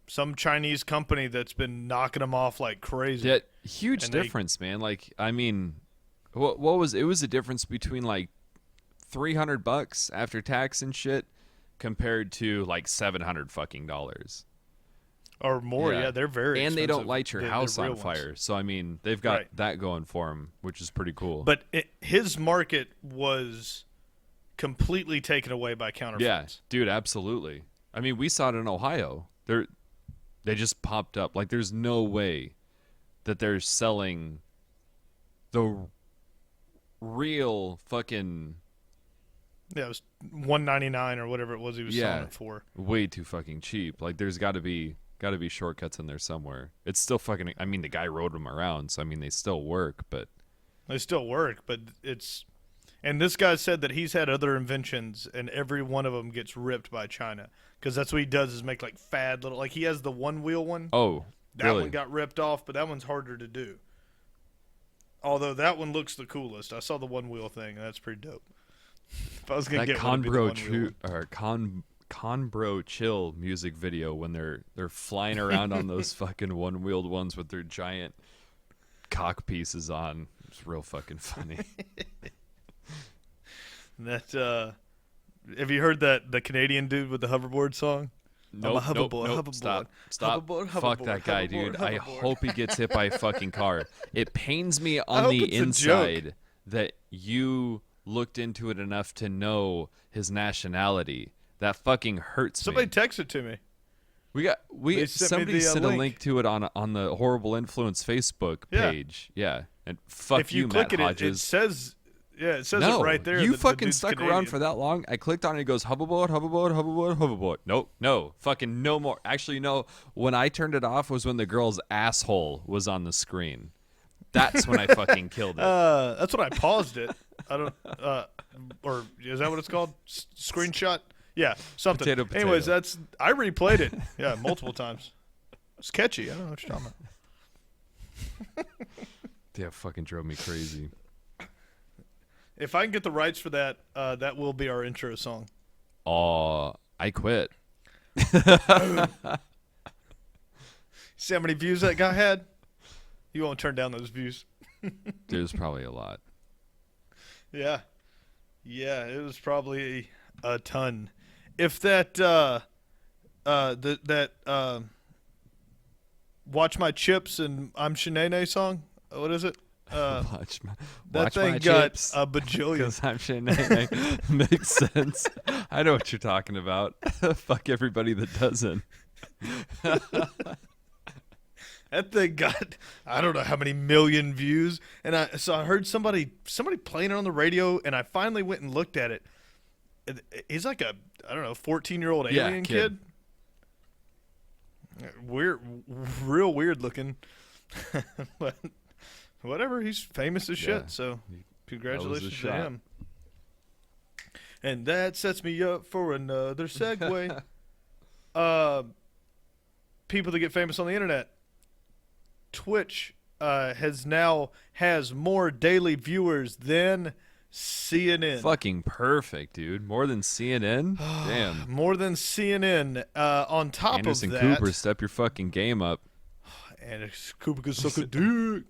some Chinese company that's been knocking them off like crazy. Yeah, huge And they- difference, man. Like, I mean, what was it? Was a difference between like $300 after tax and shit compared to like $700 fucking dollars. Or more. Yeah, they're very and they don't expensive. light your They're house real on ones. fire. So I mean, they've got Right. that going for them, which is pretty cool. But his market was completely taken away by yeah, counterfeits. dude, absolutely. I mean, we saw it in Ohio. They just popped up. Like, there's no way that they're selling the real fucking Yeah, it was $1.99 or whatever it was he was Yeah. selling it for. way too fucking cheap. Like, there's got to be shortcuts in there somewhere. It's still fucking. I mean, the guy rode them around, so I mean, they still work. But They still work, but it's. And this guy said that he's had other inventions, and every one of them gets ripped by China because that's what he does is make like fad little. Like he has the one wheel one. oh, That really? one got ripped off, but that one's harder to do. Although that one looks the coolest. I saw the one wheel thing, and that's pretty dope. If I was gonna That get one, it'd be the one wheel one. Conbro Chill music video when they're flying around on those fucking one-wheeled ones with their giant cock pieces on. It's real fucking funny. That have you heard that the Canadian dude with the hoverboard song? Nope, a hoverboard, nope, hoverboard. Stop. Hoverboard, Fuck hoverboard, that guy, hoverboard, dude. I hoverboard. hope he gets hit by a fucking car. It pains me on hope the it's a joke. inside that you looked into it enough to know his nationality. That fucking hurts Somebody me. texted to me. We They sent me somebody the, sent a link. link to it on the Horrible Influence Facebook Yeah. page. Yeah. And fuck If you Matt click Hodges. it says it no, right there. you that the fucking dude's stuck around Canadian. for that long. I clicked on it. It goes hoverboard, hoverboard, hoverboard, hoverboard. Nope, no, fucking no more. Actually, no. When I turned it off was when the girl's asshole was on the screen. That's when I fucking killed it. That's when I paused it. I don't. Or is that what it's called? Screenshot. Yeah, something. Potato, potato. Anyways, I replayed it. Yeah, multiple times. It's catchy. I don't know what you're talking about. Yeah, fucking drove me crazy. If I can get the rights for that, that will be our intro song. Oh, I quit. See how many views that guy had? You won't turn down those views. There's probably a lot. Yeah. Yeah, it was probably a ton. If that Watch My Chips and I'm Shanae song, what is it? Watch That my thing got chips. a bajillion. Because I'm Shanae. Makes sense. I know what you're talking about. Fuck everybody that doesn't. That thing got I don't know how many million views, and I heard somebody playing it on the radio, and I finally went and looked at it. He's like a 14-year-old alien kid. Weird, real weird looking, but whatever. He's famous as shit. So congratulations to him. And that sets me up for another segue. People that get famous on the internet. Twitch has more daily viewers than CNN. Fucking perfect, dude. More than CNN? Damn. More than CNN. On top Anderson of that, Cooper, step your fucking game up. Anderson Cooper could suck a dick.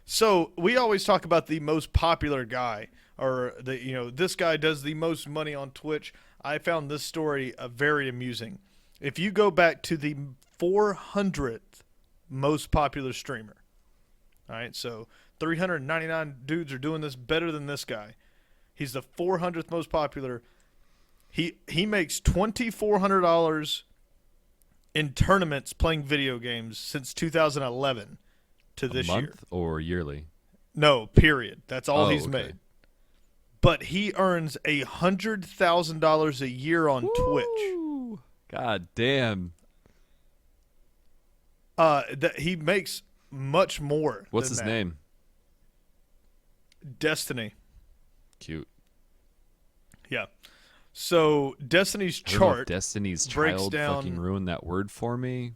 So we always talk about the most popular guy, or this guy does the most money on Twitch. I found this story very amusing. If you go back to the 400th most popular streamer, all right, so 399 dudes are doing this better than this guy. He's the 400th most popular. He makes $2,400 in tournaments playing video games since 2011 to this year. Month or yearly? No, period. That's all he's okay. made. But he earns $100,000 a year on Twitch. God damn. He makes much more. What's than his that. name? Destiny. Cute. Yeah. So Destiny's I don't know if chart. Destiny's breaks Child down- fucking ruined that word for me.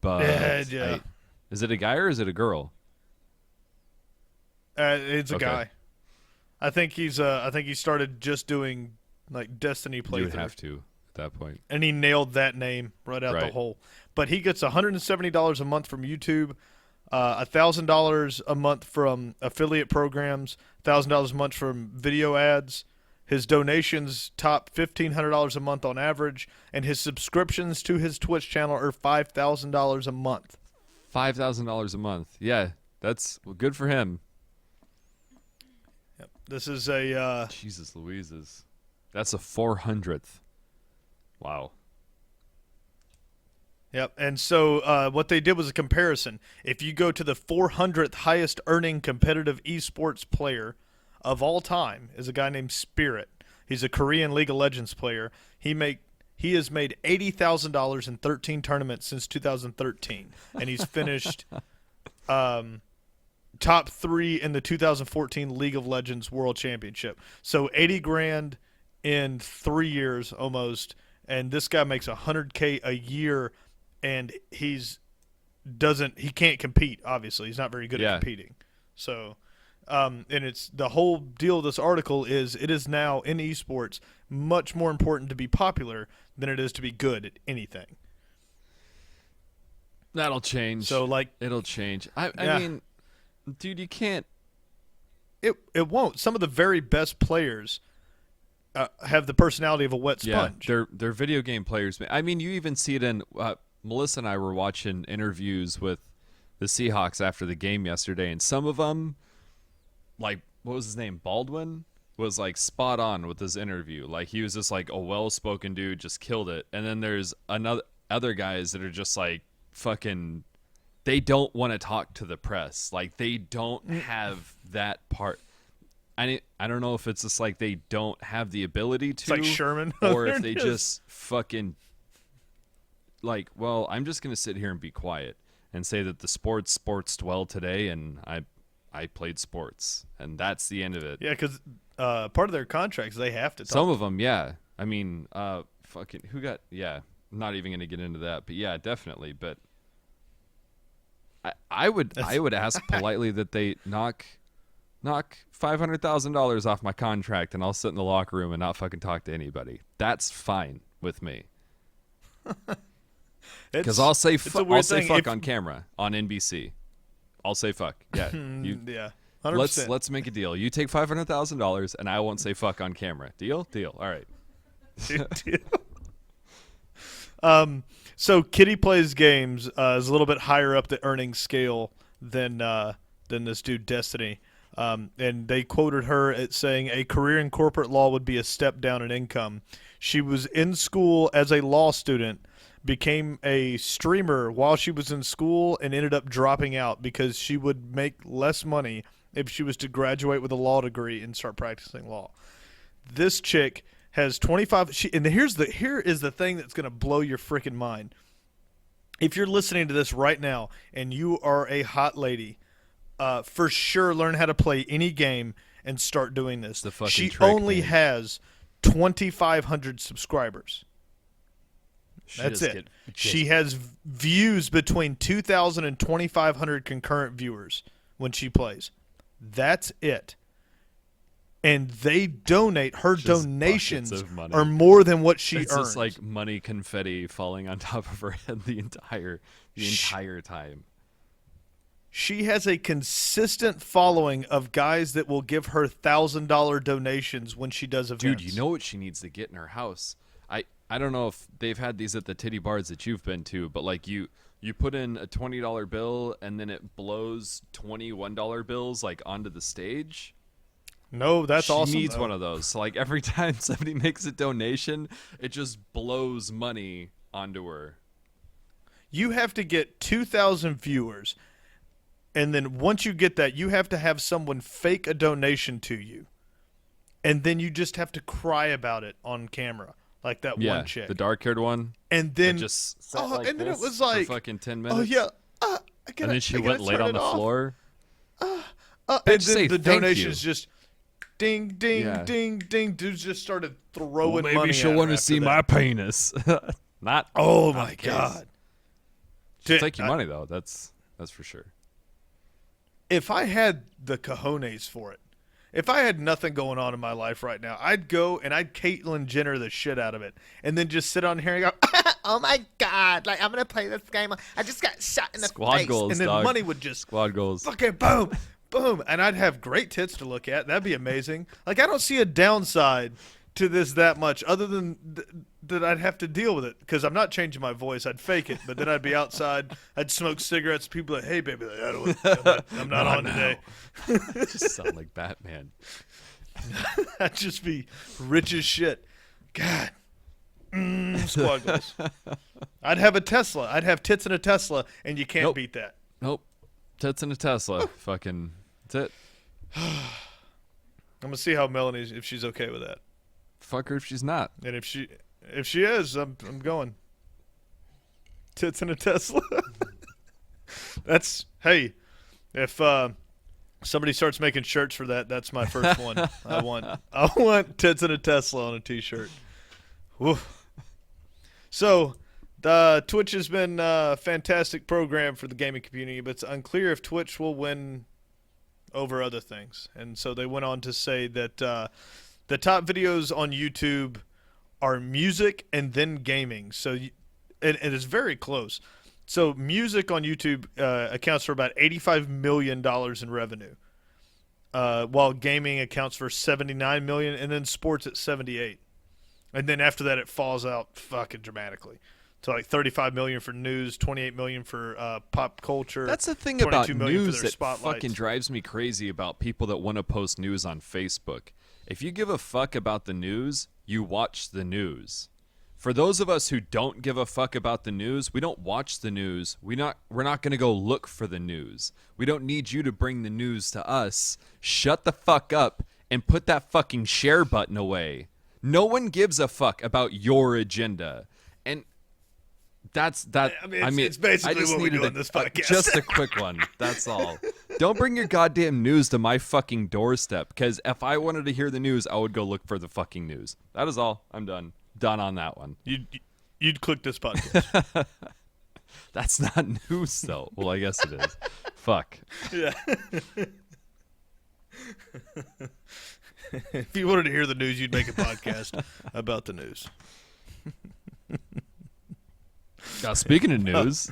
But Yeah. is it a guy or is it a girl? It's a Okay. guy. I think he started just doing like Destiny You would playthrough, have to at that point. and he nailed that name right out the Right. hole. But he gets $170 a month from YouTube, $1,000 a month from affiliate programs, $1,000 a month from video ads. His donations top $1,500 a month on average, and his subscriptions to his Twitch channel are $5,000 a month. $5,000 a month. Yeah, that's good for him. Yep. This is a Jesus Louises. That's a 400th. Wow. Yep. And so what they did was a comparison. If you go to the 400th highest earning competitive esports player of all time is a guy named Spirit. He's a Korean League of Legends player. He has made $80,000 in 13 tournaments since 2013, and he's finished top 3 in the 2014 League of Legends World Championship. So 80 grand in 3 years almost, and this guy makes $100K a year, and he can't compete. Obviously, he's not very good at competing. So. And it's the whole deal of this article is it is now in esports much more important to be popular than it is to be good at anything. That'll change. So it'll change. I mean, dude, you can't. It won't. Some of the very best players have the personality of a wet sponge. Yeah, they're video game players. I mean, you even see it in Melissa and I were watching interviews with the Seahawks after the game yesterday, and some of them. Like, what was his name? Baldwin was like spot on with his interview. Like, he was just like a well-spoken dude, just killed it. And then there's other guys that are just like fucking. They don't want to talk to the press. Like, they don't have that part. I don't know if it's just like they don't have the ability to, it's like Sherman, or if they just fucking like. Well, I'm just gonna sit here and be quiet and say that the sports well today, and I played sports, and that's the end of it. Yeah, because part of their contracts, they have to talk. Some of them, yeah. I mean, fucking, who got, yeah, I'm not even going to get into that, but yeah, definitely. But I would ask politely that they knock $500,000 off my contract, and I'll sit in the locker room and not fucking talk to anybody. That's fine with me. Because I'll say it's a weird I'll say thing. fuck If- on camera on NBC. I'll say fuck. Yeah. You, yeah, 100%. let's make a deal. You take $500,000 and I won't say fuck on camera. Deal? Deal. All right. So Kitty Plays Games is a little bit higher up the earnings scale than this dude Destiny. And they quoted her at saying a career in corporate law would be a step down in income. She was in school as a law student, became a streamer while she was in school, and ended up dropping out because she would make less money if she was to graduate with a law degree and start practicing law. This chick has 25 and here is the thing that's going to blow your freaking mind. If you're listening to this right now and you are a hot lady, for sure learn how to play any game and start doing this. The fucking She trick, only man. has 2,500 subscribers. She That's just it. She has views between 2,000 and 2,500 concurrent viewers when she plays. That's it. And they donate. Her Just donations buckets of money. are more than what she It's earns. just like money confetti falling on top of her head the entire time. She has a consistent following of guys that will give her $1,000 donations when she does events. Dude, you know what she needs to get in her house? I don't know if they've had these at the titty bars that you've been to, but like you put in a $20 bill and then it blows $21 bills like onto the stage. No, that's she awesome. She needs though. one of those. So like every time somebody makes a donation, it just blows money onto her. You have to get 2,000 viewers, and then once you get that, you have to have someone fake a donation to you, and then you just have to cry about it on camera, like that Yeah, one chick. the dark-haired one. And that then just sat like and then it this was for like, fucking 10 minutes. oh yeah, I gotta, and then she I gotta went laid turn on it the off. floor. And Bitch, say then the thank donations you. just ding, ding, Yeah. ding, ding. Dudes just started throwing Maybe money. she'll at her want to after see that. my penis. Not. Oh not my the case. god! She'll Dude, take your money though. That's for sure. If I had the cojones for it, if I had nothing going on in my life right now, I'd go and I'd Caitlyn Jenner the shit out of it, and then just sit on here and go, "Oh my god! Like I'm gonna play this game. I just got shot in the Squad face," goals, and then dog. money would just Squad goals. fucking boom, boom, and I'd have great tits to look at. That'd be amazing. Like I don't see a downside to this that much, other than that I'd have to deal with it because I'm not changing my voice. I'd fake it, but then I'd be outside. I'd smoke cigarettes. People are like, "Hey, baby, like, I'm not on today." Just sound like Batman. I'd just be rich as shit. God. Squad goals. I'd have a Tesla. I'd have tits in a Tesla, and you can't Nope. beat that. Nope. Tits in a Tesla. Fucking. That's it. I'm gonna see how Melanie's if she's okay with that, Fuck her if she's not. and if she is, I'm going. Tits in a Tesla. That's hey, if somebody starts making shirts for that, that's my first one. I want tits in a Tesla on a T-shirt. Woof. So, the Twitch has been a fantastic program for the gaming community, but it's unclear if Twitch will win over other things. And so they went on to say that the top videos on YouTube are music and then gaming. So, and it's very close. So, music on YouTube accounts for about $85 million in revenue, while gaming accounts for $79 million, and then sports at 78. And then after that, it falls out fucking dramatically to like $35 million for news, $28 million for pop culture. That's the thing about $22 million for news their that spotlights. fucking drives me crazy about people that want to post news on Facebook. If you give a fuck about the news, you watch the news. For those of us who don't give a fuck about the news, we don't watch the news. We're not going to go look for the news. We don't need you to bring the news to us. Shut the fuck up and put that fucking share button away. No one gives a fuck about your agenda. And that's that. I mean, it's basically I just what we needed do on this podcast. just a quick one. That's all. Don't bring your goddamn news to my fucking doorstep. Because if I wanted to hear the news, I would go look for the fucking news. That is all. I'm done. Done on that one. You'd click this podcast. That's not news, though. Well, I guess it is. Fuck. Yeah. If you wanted to hear the news, you'd make a podcast about the news. Speaking of news,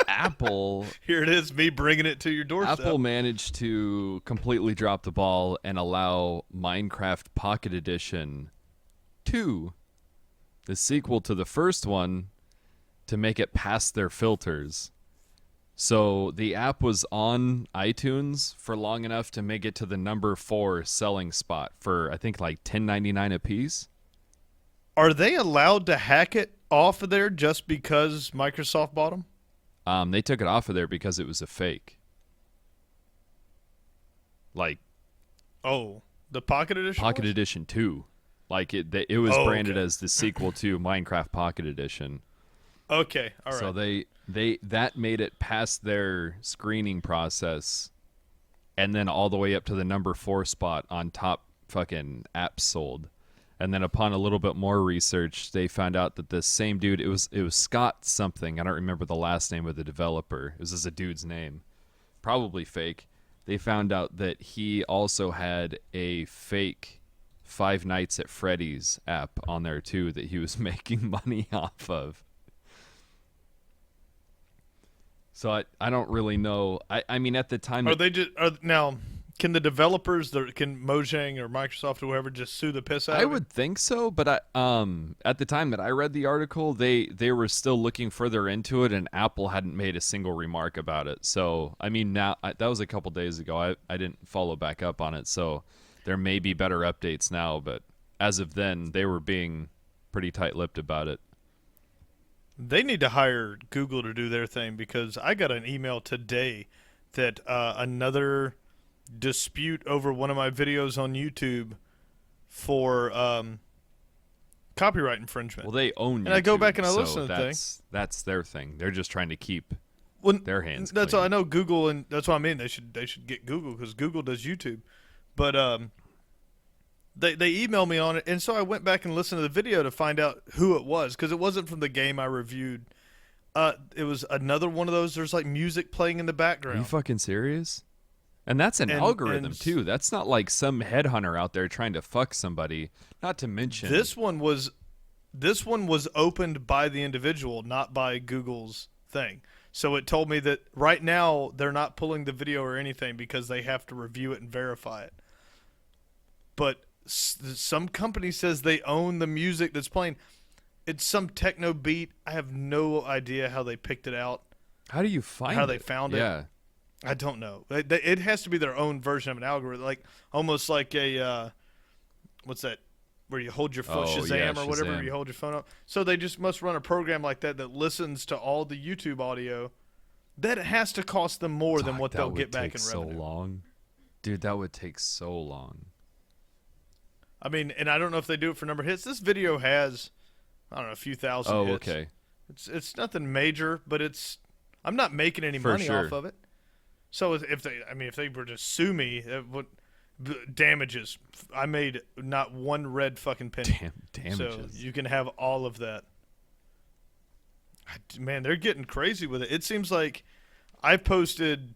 Apple Here it is, me bringing it to your doorstep. Apple managed to completely drop the ball and allow Minecraft Pocket Edition 2, the sequel to the first one, to make it past their filters. So the app was on iTunes for long enough to make it to the number 4 selling spot for I think like $10.99 a piece. Are they allowed to hack it off of there just because Microsoft bought them? They took it off of there because it was a fake. Like Oh, the Pocket Edition. Pocket was? Edition 2. Like it was Oh, branded okay. as the sequel to Minecraft Pocket Edition. Okay, all right. So that made it past their screening process and then all the way up to the number 4 spot on top fucking apps sold. And then upon a little bit more research, they found out that this same dude, it was Scott something. I don't remember the last name of the developer. It was just a dude's name. Probably fake. They found out that he also had a fake Five Nights at Freddy's app on there too that he was making money off of. So I don't really know. I mean, at the time, Are they just now? Can the developers, can Mojang or Microsoft or whoever, just sue the piss out I of it? would think so, but at the time that I read the article, they were still looking further into it, and Apple hadn't made a single remark about it. So I mean, now that was a couple days ago. I didn't follow back up on it, so there may be better updates now. But as of then, they were being pretty tight-lipped about it. They need to hire Google to do their thing, because I got an email today that another dispute over one of my videos on YouTube for copyright infringement. Well, they own. And I go YouTube, back and I so listen to the thing. That's their thing. They're just trying to keep Well, their hands That's clean. all I know. Google, and that's what I mean. They should get Google, because Google does YouTube. But they emailed me on it, and so I went back and listened to the video to find out who it was, because it wasn't from the game I reviewed. It was another one of those. There's like music playing in the Are you background. fucking serious? And that's an And- algorithm and- too. That's not like some headhunter out there trying to fuck somebody. Not to mention This one was opened by the individual, not by Google's thing. So it told me that right now they're not pulling the video or anything because they have to review it and verify it. But some company says they own the music that's playing. It's some techno beat. I have no idea how they picked it out. How do you find How it? they found it? Yeah. I don't know. It has to be their own version of an algorithm, like almost like a what's that? Where you hold your phone, Oh, Shazam yeah, or whatever, Shazam. you hold your phone up. So they just must run a program like that listens to all the YouTube audio. That has to cost them more than Fuck, what that they'll would get back take in so revenue. long. Dude, that would take so long. I mean, and I don't know if they do it for number of hits. This video has, I don't know, a few thousand Oh, hits. okay. It's nothing major, but I'm not making any For money sure. off of it. So if they were to sue me, it would damages. I made not one red fucking penny. Damn So damages. you can have all of that. Man, they're getting crazy with it. It seems like I've posted,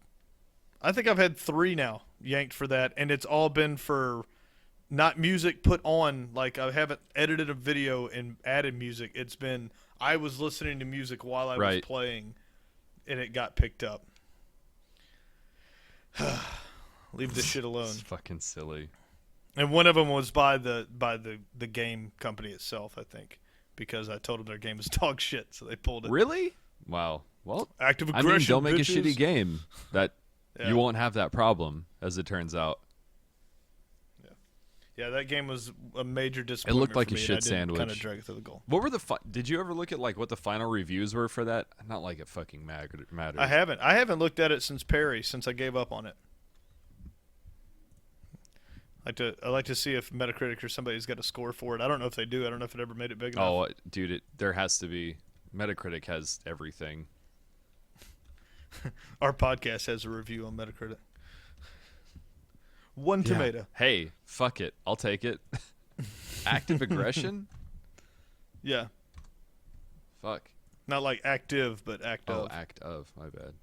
I think I've had 3 now yanked for that, and it's all been for not music put on. Like, I haven't edited a video and added music. It's been, I was listening to music while I was Right. playing, and it got picked up. Leave this shit alone. It's fucking silly. And one of them was by the game company itself, I think, because I told them their game is dog shit, so they pulled it. Really? Wow. Well, Active I aggression. mean, don't make bitches. a shitty game. That Yeah. you won't have that problem, as it turns out. Yeah, that game was a major It disappointment. looked like for a me, shit and I didn't sandwich. Kind of drag it through the goal. What were the? Did you ever look at like what the final reviews were for that? Not like it fucking matters. I haven't. I haven't looked at it since Perry, since I gave up on it. I like to see if Metacritic or somebody's got a score for it. I don't know if they do. I don't know if it ever made it big enough. Oh, dude, there has to be. Metacritic has everything. Our podcast has a review on Metacritic. One Yeah. tomato. Hey, fuck it. I'll take it. Active aggression? Yeah, Fuck. not like active, but act Oh, of. act of. My bad.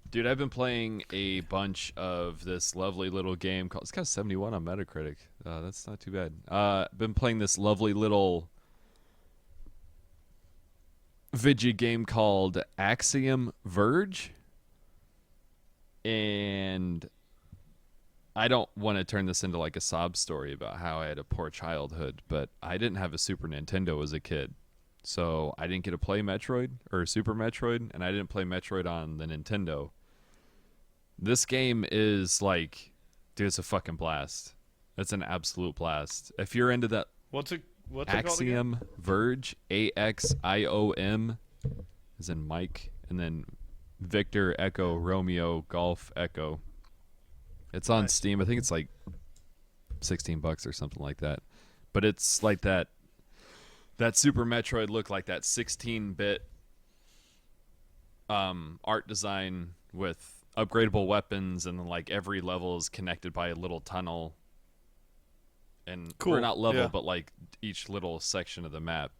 Dude, I've been playing a bunch of this lovely little game called. It's got 71 on Metacritic. That's not too bad. Been playing this lovely little video game called Axiom Verge, and I don't want to turn this into like a sob story about how I had a poor childhood, but I didn't have a Super Nintendo as a kid. So I didn't get to play Metroid or Super Metroid, and I didn't play Metroid on the Nintendo. This game is like, dude, it's a fucking blast. It's an absolute blast. If you're into that What's it called again? Axiom Verge, AXIOM, as in Mike, and then Victor Echo Romeo Golf Echo. It's on Nice. Steam. I think it's like $16 or something like that. But it's like that Super Metroid look, like that 16-bit art design with upgradable weapons, and then like every level is connected by a little tunnel. And Cool, we're not level, yeah. but like each little section of the map.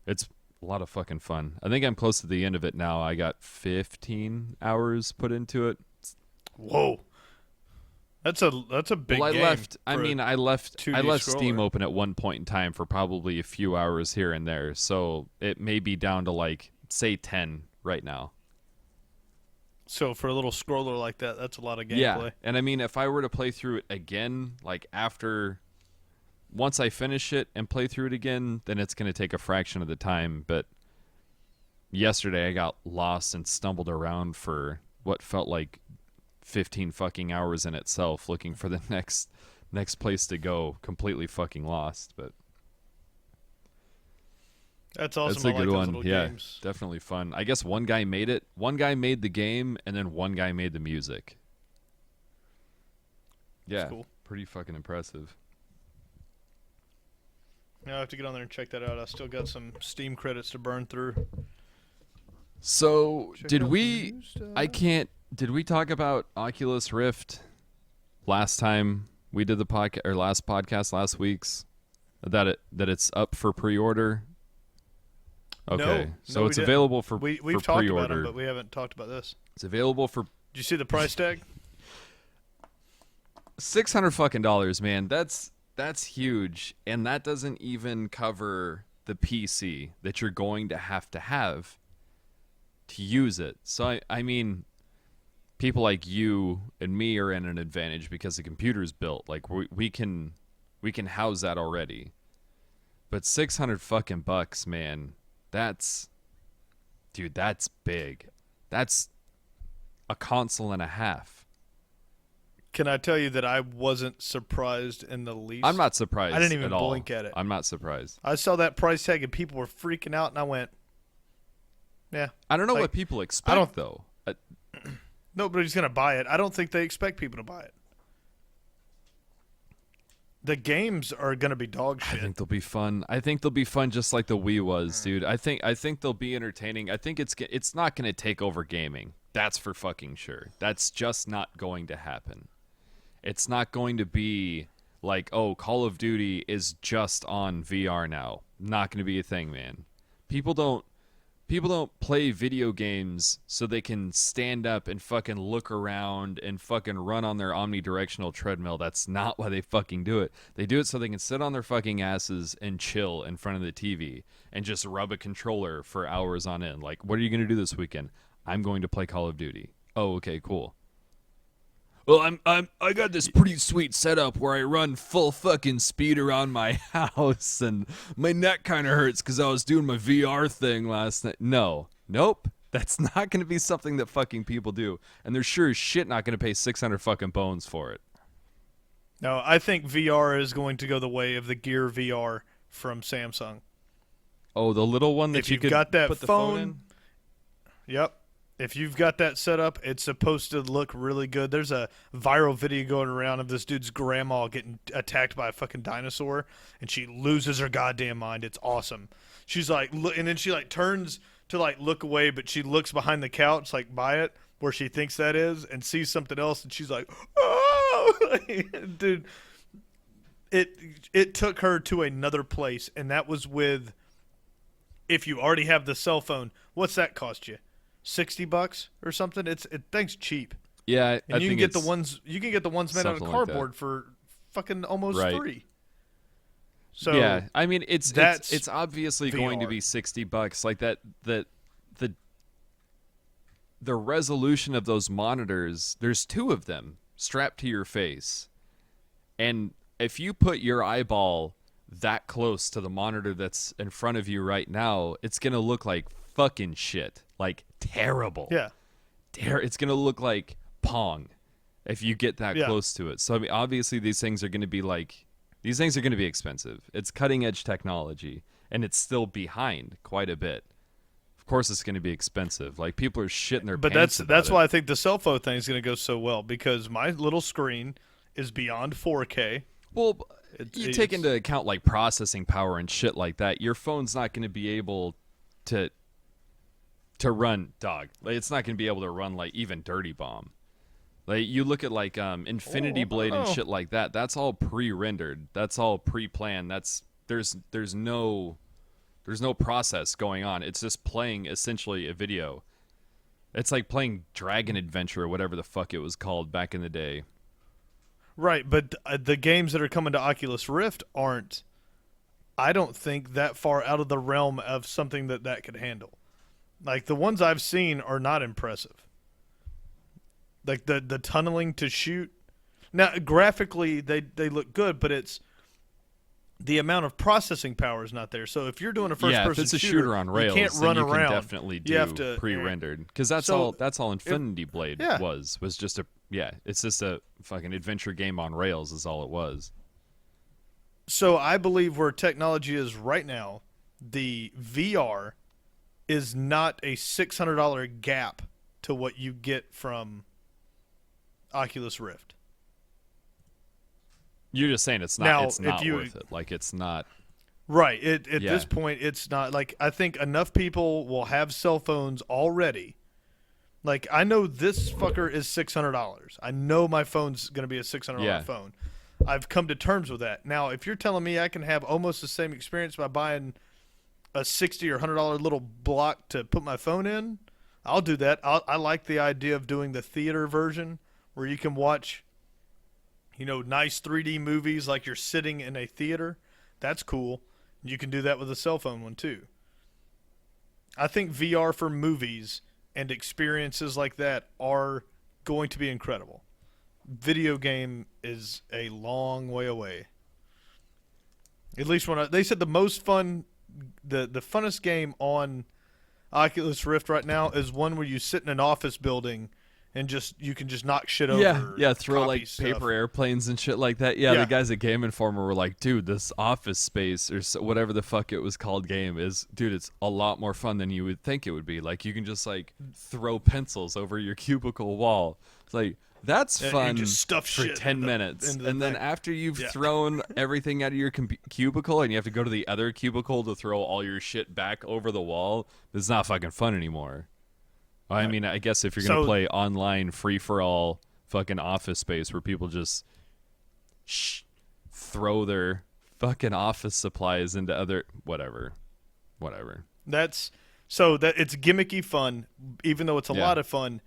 It's a lot of fucking fun. I think I'm close to the end of it now. I got 15 hours put into it. Whoa. That's a big Well, I game. left. I for a mean, I left 2D Steam scroller. open at one point in time for probably a few hours here and there. So it may be down to like say 10 right now. So for a little scroller like that, that's a lot of gameplay. Yeah, and I mean, if I were to play through it again, like once I finish it and play through it again, then it's going to take a fraction of the time. But yesterday I got lost and stumbled around for what felt like 15 fucking hours in itself, looking for the next place to go, completely fucking lost. But That's awesome. that's a I like good those one. little Yeah, games. definitely fun. I guess one guy made it. One guy made the game, and then one guy made the music. Yeah, cool. pretty fucking impressive. Yeah, I have to get on there and check that out. I still got some Steam credits to burn through. So, Check did out we? the new stuff. I can't. Did we talk about Oculus Rift last time we did the podcast, or last podcast, last week's? That it's up for pre-order. Okay, No, so we it's didn't. available for We've for talked pre-order. about them, but we haven't talked about this. It's available for Did you see the price tag? $600 fucking dollars, man. That's huge, and that doesn't even cover the PC that you're going to have to use it. So I mean, people like you and me are in an advantage because the computer's built. Like we can house that already. But 600 fucking bucks, man. That's big. That's a console and a half. Can I tell you that I wasn't surprised in the least? I'm not surprised. I didn't even at all. blink at it. I'm not surprised. I saw that price tag and people were freaking out, and I went, "Yeah, I don't know Like, what people expect don't- though. nobody's gonna buy it." I don't think they expect people to buy it. The games are gonna be dog I shit. think they'll be fun. I think they'll be fun just like the Wii was, dude. I think they'll be entertaining. I think it's not going to take over gaming. That's for fucking sure. That's just not going to happen. It's not going to be like, oh, Call of Duty is just on VR now. Not going to be a thing, man. People don't play video games so they can stand up and fucking look around and fucking run on their omnidirectional treadmill. That's not why they fucking do it. They do it so they can sit on their fucking asses and chill in front of the TV and just rub a controller for hours on end. Like, what are you going to do this weekend? I'm going to play Call of Duty. Oh, okay, cool. Well, I got this pretty sweet setup where I run full fucking speed around my house, and my neck kind of hurts because I was doing my VR thing last night. Nope, that's not going to be something that fucking people do, and they're sure as shit not going to pay 600 fucking bones for it. No, I think VR is going to go the way of the Gear VR from Samsung. Oh, the little one that If you you've could got that put the phone, phone in. Yep. If you've got that set up, it's supposed to look really good. There's a viral video going around of this dude's grandma getting attacked by a fucking dinosaur, and she loses her goddamn mind. It's awesome. She's like, and then she like turns to like look away, but she looks behind the couch, like by it, where she thinks that is, and sees something else, and she's like, oh, dude. It took her to another place, and that was with, if you already have the cell phone, what's that cost you? $60 or something. Thing's cheap, Yeah, and I you can think get the it's ones made out of something like that. cardboard for fucking almost Right. free. So yeah, I mean it's that's it's obviously going to VR. be $60 like that the the resolution of those monitors, there's two of them strapped to your face. And if you put your eyeball that close to the monitor that's in front of you right now, it's going to look like fucking shit. Like terrible. Yeah. It's going to look like Pong if you get that Yeah. close to it. So I mean obviously these things are going to be expensive. It's cutting edge technology and it's still behind quite a bit. Of course it's going to be expensive. Like people are shitting their But pants that's about why it. I think the cell phone thing is going to go so well, because my little screen is beyond 4K. Well, It- you it's- take into account like processing power and shit like that. Your phone's not going to be able to run dog. Like it's not going to be able to run like even Dirty Bomb. Like you look at like Infinity Blade and oh. shit like that. That's all pre-rendered. That's all pre-planned. There's no process going on. It's just playing essentially a video. It's like playing Dragon Adventure or whatever the fuck it was called back in the day. Right, but the games that are coming to Oculus Rift aren't, I don't think, that far out of the realm of something that could handle. Like, the ones I've seen are not impressive. Like, the tunneling to shoot. Now, graphically, they look good, but it's the amount of processing power is not there. So if you're doing a first-person Yeah, if it's a shooter, shooter on rails, you can't then run you around. can definitely do You have to pre-rendered because that's So, all Infinity Blade yeah. was just it's just a fucking adventure game on rails is all it was. So I believe where technology is right now, the VR is not a $600 gap to what you get from Oculus Rift. You're just saying it's not Now, it's if not you- worth it. Like it's not. Right. At Yeah. this point, it's not like, I think enough people will have cell phones already. Like, I know this fucker is $600. I know my phone's going to be a $600 Yeah. phone. I've come to terms with that. Now, if you're telling me I can have almost the same experience by buying a $60 or $100 little block to put my phone in, I'll do that. I like the idea of doing the theater version where you can watch, nice 3D movies like you're sitting in a theater. That's cool. You can do that with a cell phone one too. I think VR for movies and experiences like that are going to be incredible. Video game is a long way away. At least they said the most fun, the funnest game on Oculus Rift right now is one where you sit in an office building and you can just knock shit over. Throw copy like stuff. paper airplanes and shit like that. Yeah, Yeah. the guys at Game Informer were like, dude, this Office Space or whatever the fuck it was called game is, dude, it's a lot more fun than you would think it would be. Like you can just like throw pencils over your cubicle wall. It's like that's Yeah, you fun just stuff for shit 10 into the- minutes, into the and then thing. after you've Yeah. thrown everything out of your cubicle and you have to go to the other cubicle to throw all your shit back over the wall, it's not fucking fun anymore. I mean, I guess if you're gonna So- play online free for all fucking Office Space where people just throw their fucking office supplies into other whatever. That's so that it's gimmicky fun, even though it's a Yeah. lot of fun.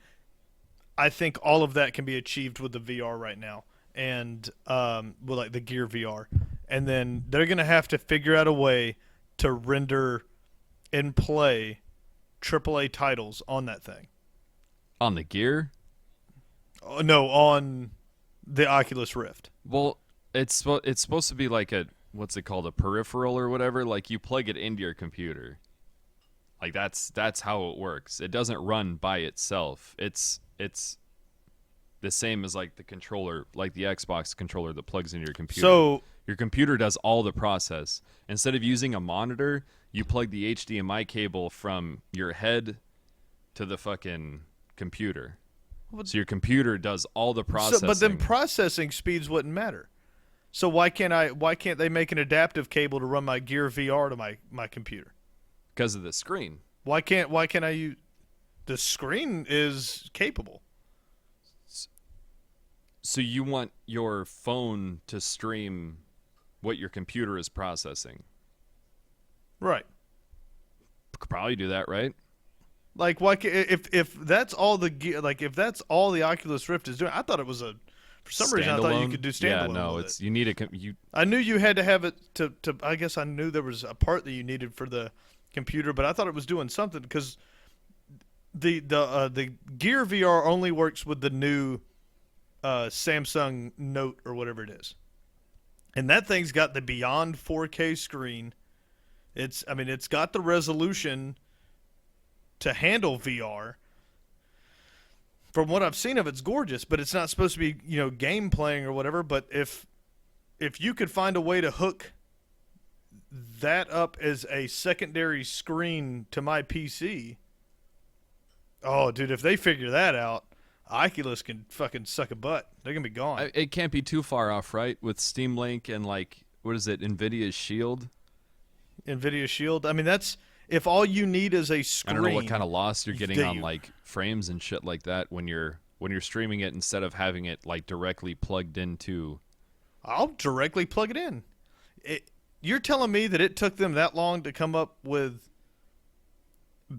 I think all of that can be achieved with the VR right now, and with like the Gear VR, and then they're gonna have to figure out a way to render and play AAA titles on that thing. On the Gear? Oh, no, on the Oculus Rift. Well, it's supposed to be like a what's it called, a peripheral or whatever, like you plug it into your computer. Like that's how it works. It doesn't run by itself. It's the same as like the controller, like the Xbox controller that plugs into your computer. So Your computer does all the process. Instead of using a monitor, you plug the HDMI cable from your head to the fucking computer. So your computer does all the processing. but then processing speeds wouldn't matter. So why can't they make an adaptive cable to run my Gear VR to my computer? because of the screen. Why can't I use the screen is capable. So you want your phone to stream what your computer is processing. Right. Could probably do that, right? Like, why? If that's all the gear, like if that's all the Oculus Rift is doing, I thought it was for some reason I thought you Standalone? could do standalone. Yeah, no, with it's it. you need you. I knew you had to have it to. I guess I knew there was a part that you needed for the computer, but I thought it was doing something because the Gear VR only works with the new Samsung Note or whatever it is, and that thing's got the beyond 4K screen. It's got the resolution to handle VR. From what I've seen of it's gorgeous, but it's not supposed to be, game playing or whatever. But if you could find a way to hook that up as a secondary screen to my PC, oh, dude, if they figure that out, Oculus can fucking suck a butt. They're gonna be gone. It can't be too far off, right? With Steam Link and what is it, Nvidia's Shield? NVIDIA Shield. I mean, that's if all you need is a screen. I don't know what kind of loss you're getting on you- frames and shit like that when you're streaming it instead of having it directly plugged into. I'll directly plug it in. You're telling me that it took them that long to come up with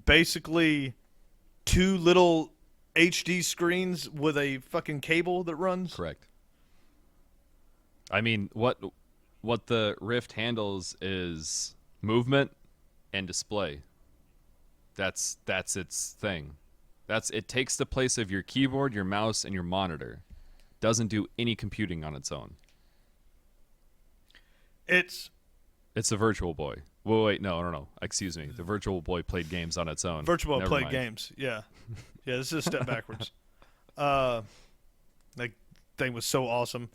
basically two little HD screens with a fucking cable that runs? Correct. I mean, what the Rift handles is movement and display. That's its thing. It takes the place of your keyboard, your mouse, and your monitor. Doesn't do any computing on its own. It's a Virtual Boy. Well, wait, no. Excuse me. The Virtual Boy played games on its own. Virtual Boy Never played mind. games. Yeah. Yeah, this is a step backwards. That thing was so awesome.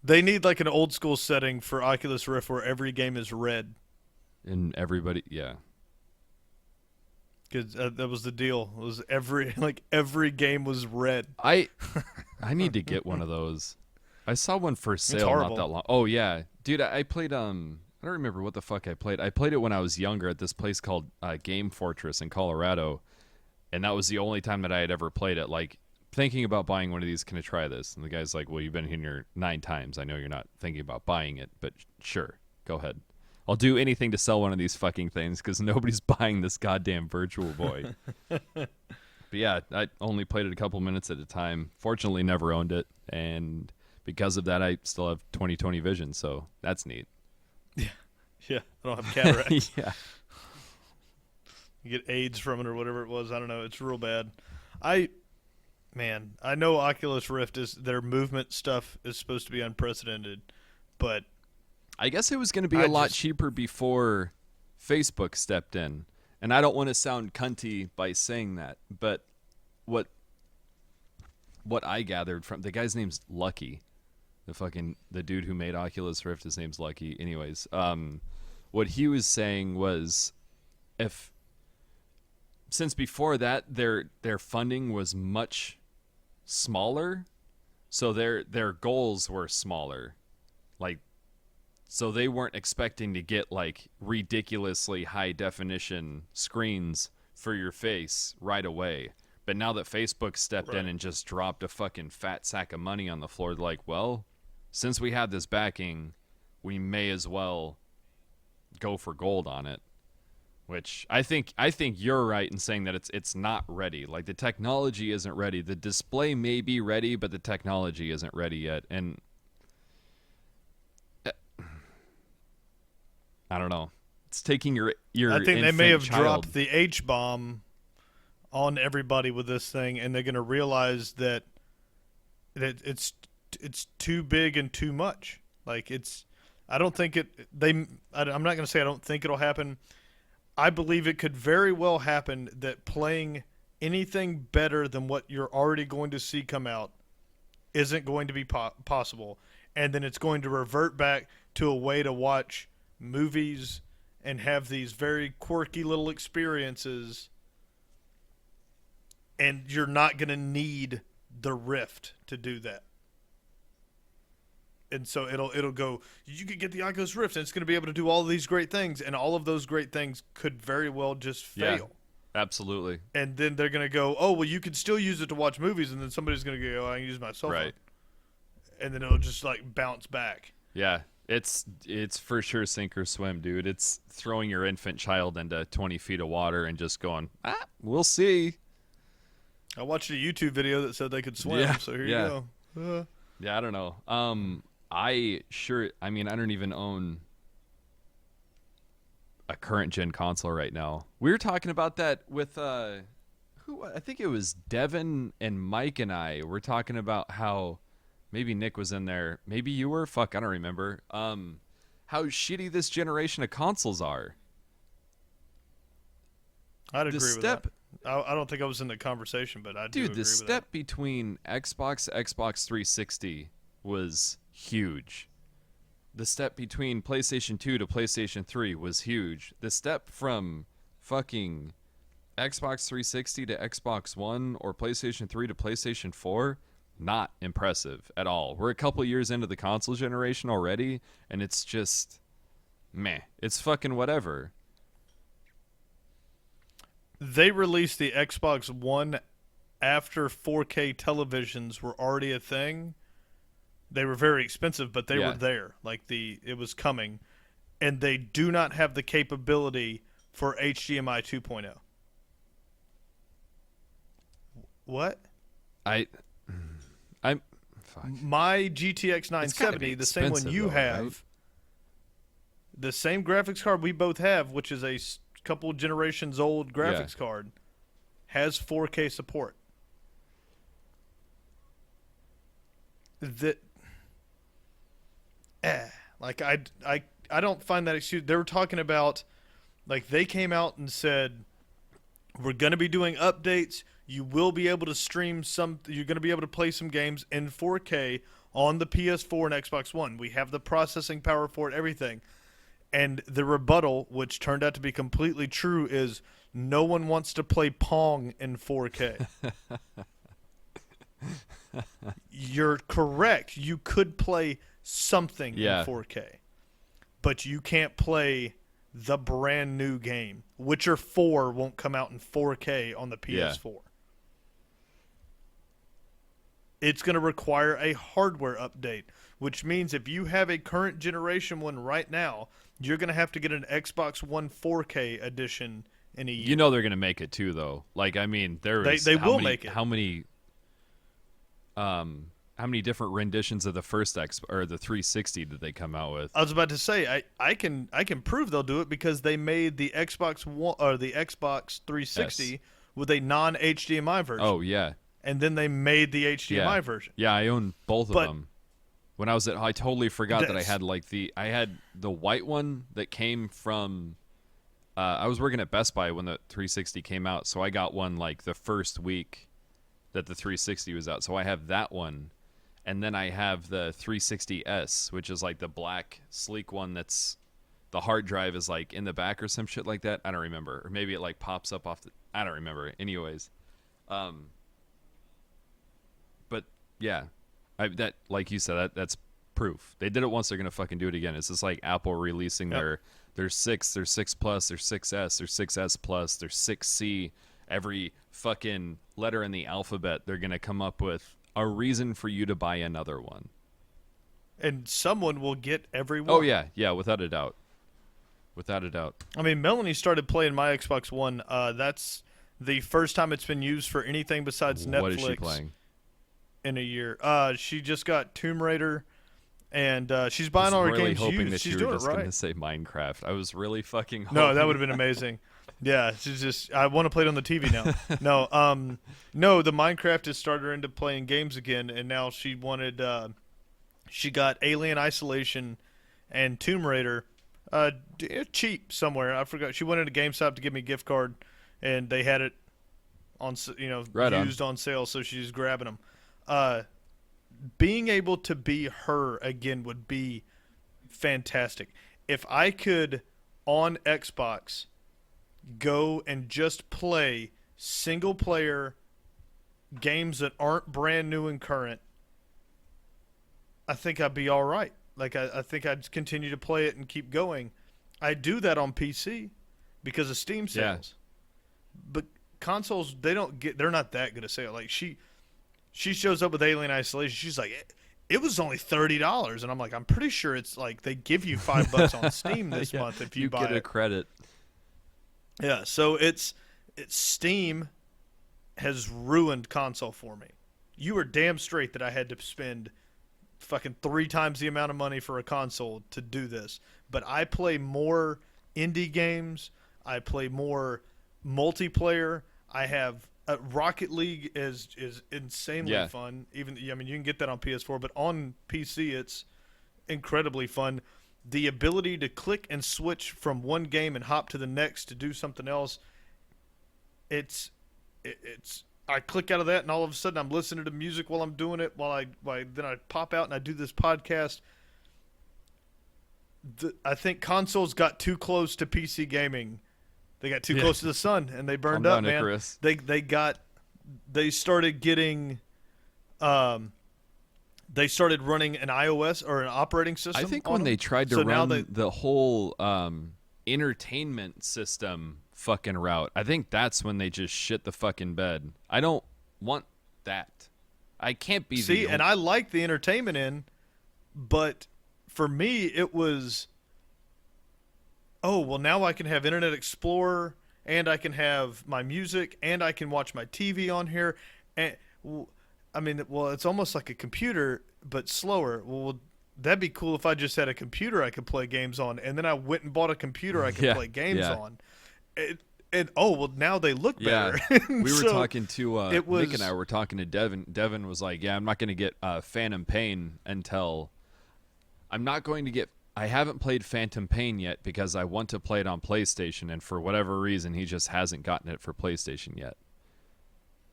They need like an old school setting for Oculus Rift where every game is red. And everybody, yeah. Because that was the deal. It was every game was red. I need to get one of those. I saw one for sale not horrible. that long. Oh yeah, dude, I played I don't remember what the fuck I played. I played it when I was younger at this place called Game Fortress in Colorado, and that was the only time that I had ever played it. Like thinking about buying one of these, can I try this? And the guy's like, "Well, you've been here 9 times. I know you're not thinking about buying it, but sure, go ahead. I'll do anything to sell one of these fucking things because nobody's buying this goddamn Virtual Boy." But yeah, I only played it a couple minutes at a time. Fortunately, never owned it, and because of that, I still have 20/20 vision, so that's neat. Yeah, I don't have cataracts. Yeah. You get AIDS from it or whatever it was. I don't know. It's real bad. I know Oculus Rift their movement stuff is supposed to be unprecedented, but I guess it was going to be a lot cheaper before Facebook stepped in. And I don't want to sound cunty by saying that, but what I gathered from the guy's name's Lucky. The dude who made Oculus Rift, his name's Lucky. Anyways, what he was saying was since before that their funding was much smaller, so their goals were smaller. So they weren't expecting to get ridiculously high definition screens for your face right away. But now that Facebook stepped in and just dropped a fucking fat sack of money on the floor, they're like, well, since we have this backing, we may as well go for gold on it. Which I think you're right in saying that it's not ready. Like the technology isn't ready. The display may be ready, but the technology isn't ready yet. And I don't know. It's taking your I think they may have infant child. dropped the H-bomb on everybody with this thing, and they're going to realize that it's too big and too much. I'm not going to say I don't think it'll happen. I believe it could very well happen that playing anything better than what you're already going to see come out isn't going to be possible, and then it's going to revert back to a way to watch movies and have these very quirky little experiences, and you're not going to need the Rift to do that. And so it'll go, you could get the Oculus Rift and it's going to be able to do all of these great things, and all of those great things could very well just fail. Yeah, absolutely. And then they're going to go, oh, well, you could still use it to watch movies, and then somebody's going to go, oh, I can use my cell phone. Right. And then it'll just bounce back. Yeah. It's for sure sink or swim, dude. It's throwing your infant child into 20 feet of water and just going, we'll see. I watched a YouTube video that said they could swim, Yeah, so here yeah. you go. Yeah, I don't know. I mean, I don't even own a current gen console right now. We were talking about that with who? I think it was Devin and Mike and I were talking about how maybe Nick was in there. Maybe you were. Fuck, I don't remember. How shitty this generation of consoles are. I'd agree The with step, that. I don't think I was in the conversation, but I do dude. agree The with step between Xbox 360 was huge. The step between PlayStation 2 to PlayStation 3 was huge. The step from fucking Xbox 360 to Xbox One or PlayStation 3 to PlayStation 4, not impressive at all. We're a couple years into the console generation already, and it's just meh. It's fucking whatever. that. They released the Xbox One after 4K televisions were already a thing. They were very expensive, but they Yeah. were there. Like it was coming, and they do not have the capability for HDMI 2.0. What? I'm fuck. My GTX 970, the same one expensive you though, have, right? the same graphics card we both have, which is a couple generations old graphics card, has 4K support. That, like I don't find that excuse. They were talking about, like they came out and said, we're going to be doing updates. You will be able to stream some. You're going to be able to play some games in 4K on the PS4 and Xbox One. We have the processing power for it, everything. And the rebuttal, which turned out to be completely true, is no one wants to play Pong in 4K. You're correct. You could play something Yeah. in 4K, but you can't play the brand new game. Witcher 4 won't come out in 4K on the PS4. It's going to require a hardware update, which means if you have a current generation one right now, you're going to have to get an Xbox One 4K edition in a year. You know they're gonna make it too, though. Like, I mean, They will make it. How many different renditions of the first or the 360 did they come out with? I was about to say I can prove they'll do it because they made the Xbox One or the Xbox 360 Yes. with a non HDMI version. Oh yeah, And then they made the HDMI yeah. version. Yeah, I own both But- of them. When I was I totally forgot that I That's- had I had the white one that came from. I was working at Best Buy when the 360 came out, so I got one like the first week that the 360 was out. So I have that one, and then I have the 360S, which is like the black sleek one that's the hard drive is like in the back or some shit like that. I don't remember, or maybe it like pops up off the. I don't remember. Anyways, but yeah, that like you said, that's proof. They did it once, they're gonna fucking do it again. It's just like Apple releasing Yep. their 6, their 6 Plus, their 6S, their 6S Plus, their 6C. Every fucking letter in the alphabet, they're gonna come up with a reason for you to buy another one. And someone will get every one. Oh yeah, without a doubt. Without a doubt. I mean, Melanie started playing my Xbox One. That's the first time it's been used for anything besides Netflix What is she playing? in a year. She just got Tomb Raider, and she's buying I all was her really games hoping used. that She's you were doing just it right. gonna say Minecraft. I was really fucking hoping. No, that would have been amazing. Yeah, she's just. I want to play it on the TV now. No, the Minecraft has started her into playing games again, and now she wanted. She got Alien Isolation and Tomb Raider, cheap somewhere. I forgot. She went into GameStop to give me a gift card, and they had it on, Right on. used on sale. So she's grabbing them. Being able to be her again would be fantastic. If I could on Xbox go and just play single player games that aren't brand new and current, I think I'd be all right. Like I think I'd continue to play it and keep going. I do that on PC because of Steam sales. But consoles, they're not that good at sale. Like she shows up with Alien Isolation. She's like, it was only $30, and I'm like, I'm pretty sure it's like they give you $5 on Steam this Yeah, month if you, you buy get a it. credit. Yeah, so it's Steam has ruined console for me. You were damn straight that I had to spend fucking 3 times the amount of money for a console to do this. But I play more indie games. I play more multiplayer. I have Rocket League is insanely Yeah. fun. Even I mean, you can get that on PS4, but on PC it's incredibly fun. The ability to click and switch from one game and hop to the next to do something else. It's I click out of that and all of a sudden I'm listening to music while I'm doing it while then I pop out and I do this podcast. I think consoles got too close to PC gaming. They got too Yeah. close to the sun and they burned Calm up, down, man. Icarus. They started getting they started running an iOS or an operating system. I think on when them. they tried to So now run the whole entertainment system fucking route, I think that's when they just shit the fucking bed. I don't want that. I can't be see, the and I like the entertainment in, but for me it was, oh well, now I can have Internet Explorer and I can have my music and I can watch my TV on here, and I mean, well, it's almost like a computer but slower. Well, that'd be cool if I just had a computer I could play games on, and then I went and bought a computer I could Yeah, play games yeah. on. And oh well, now they look Yeah, better. we were So, talking to it was- Nick and I were talking to Devin. Devin was like, "Yeah, I'm not going to get Phantom Pain until I'm not going to get. I haven't played Phantom Pain yet because I want to play it on PlayStation, and for whatever reason, he just hasn't gotten it for PlayStation yet.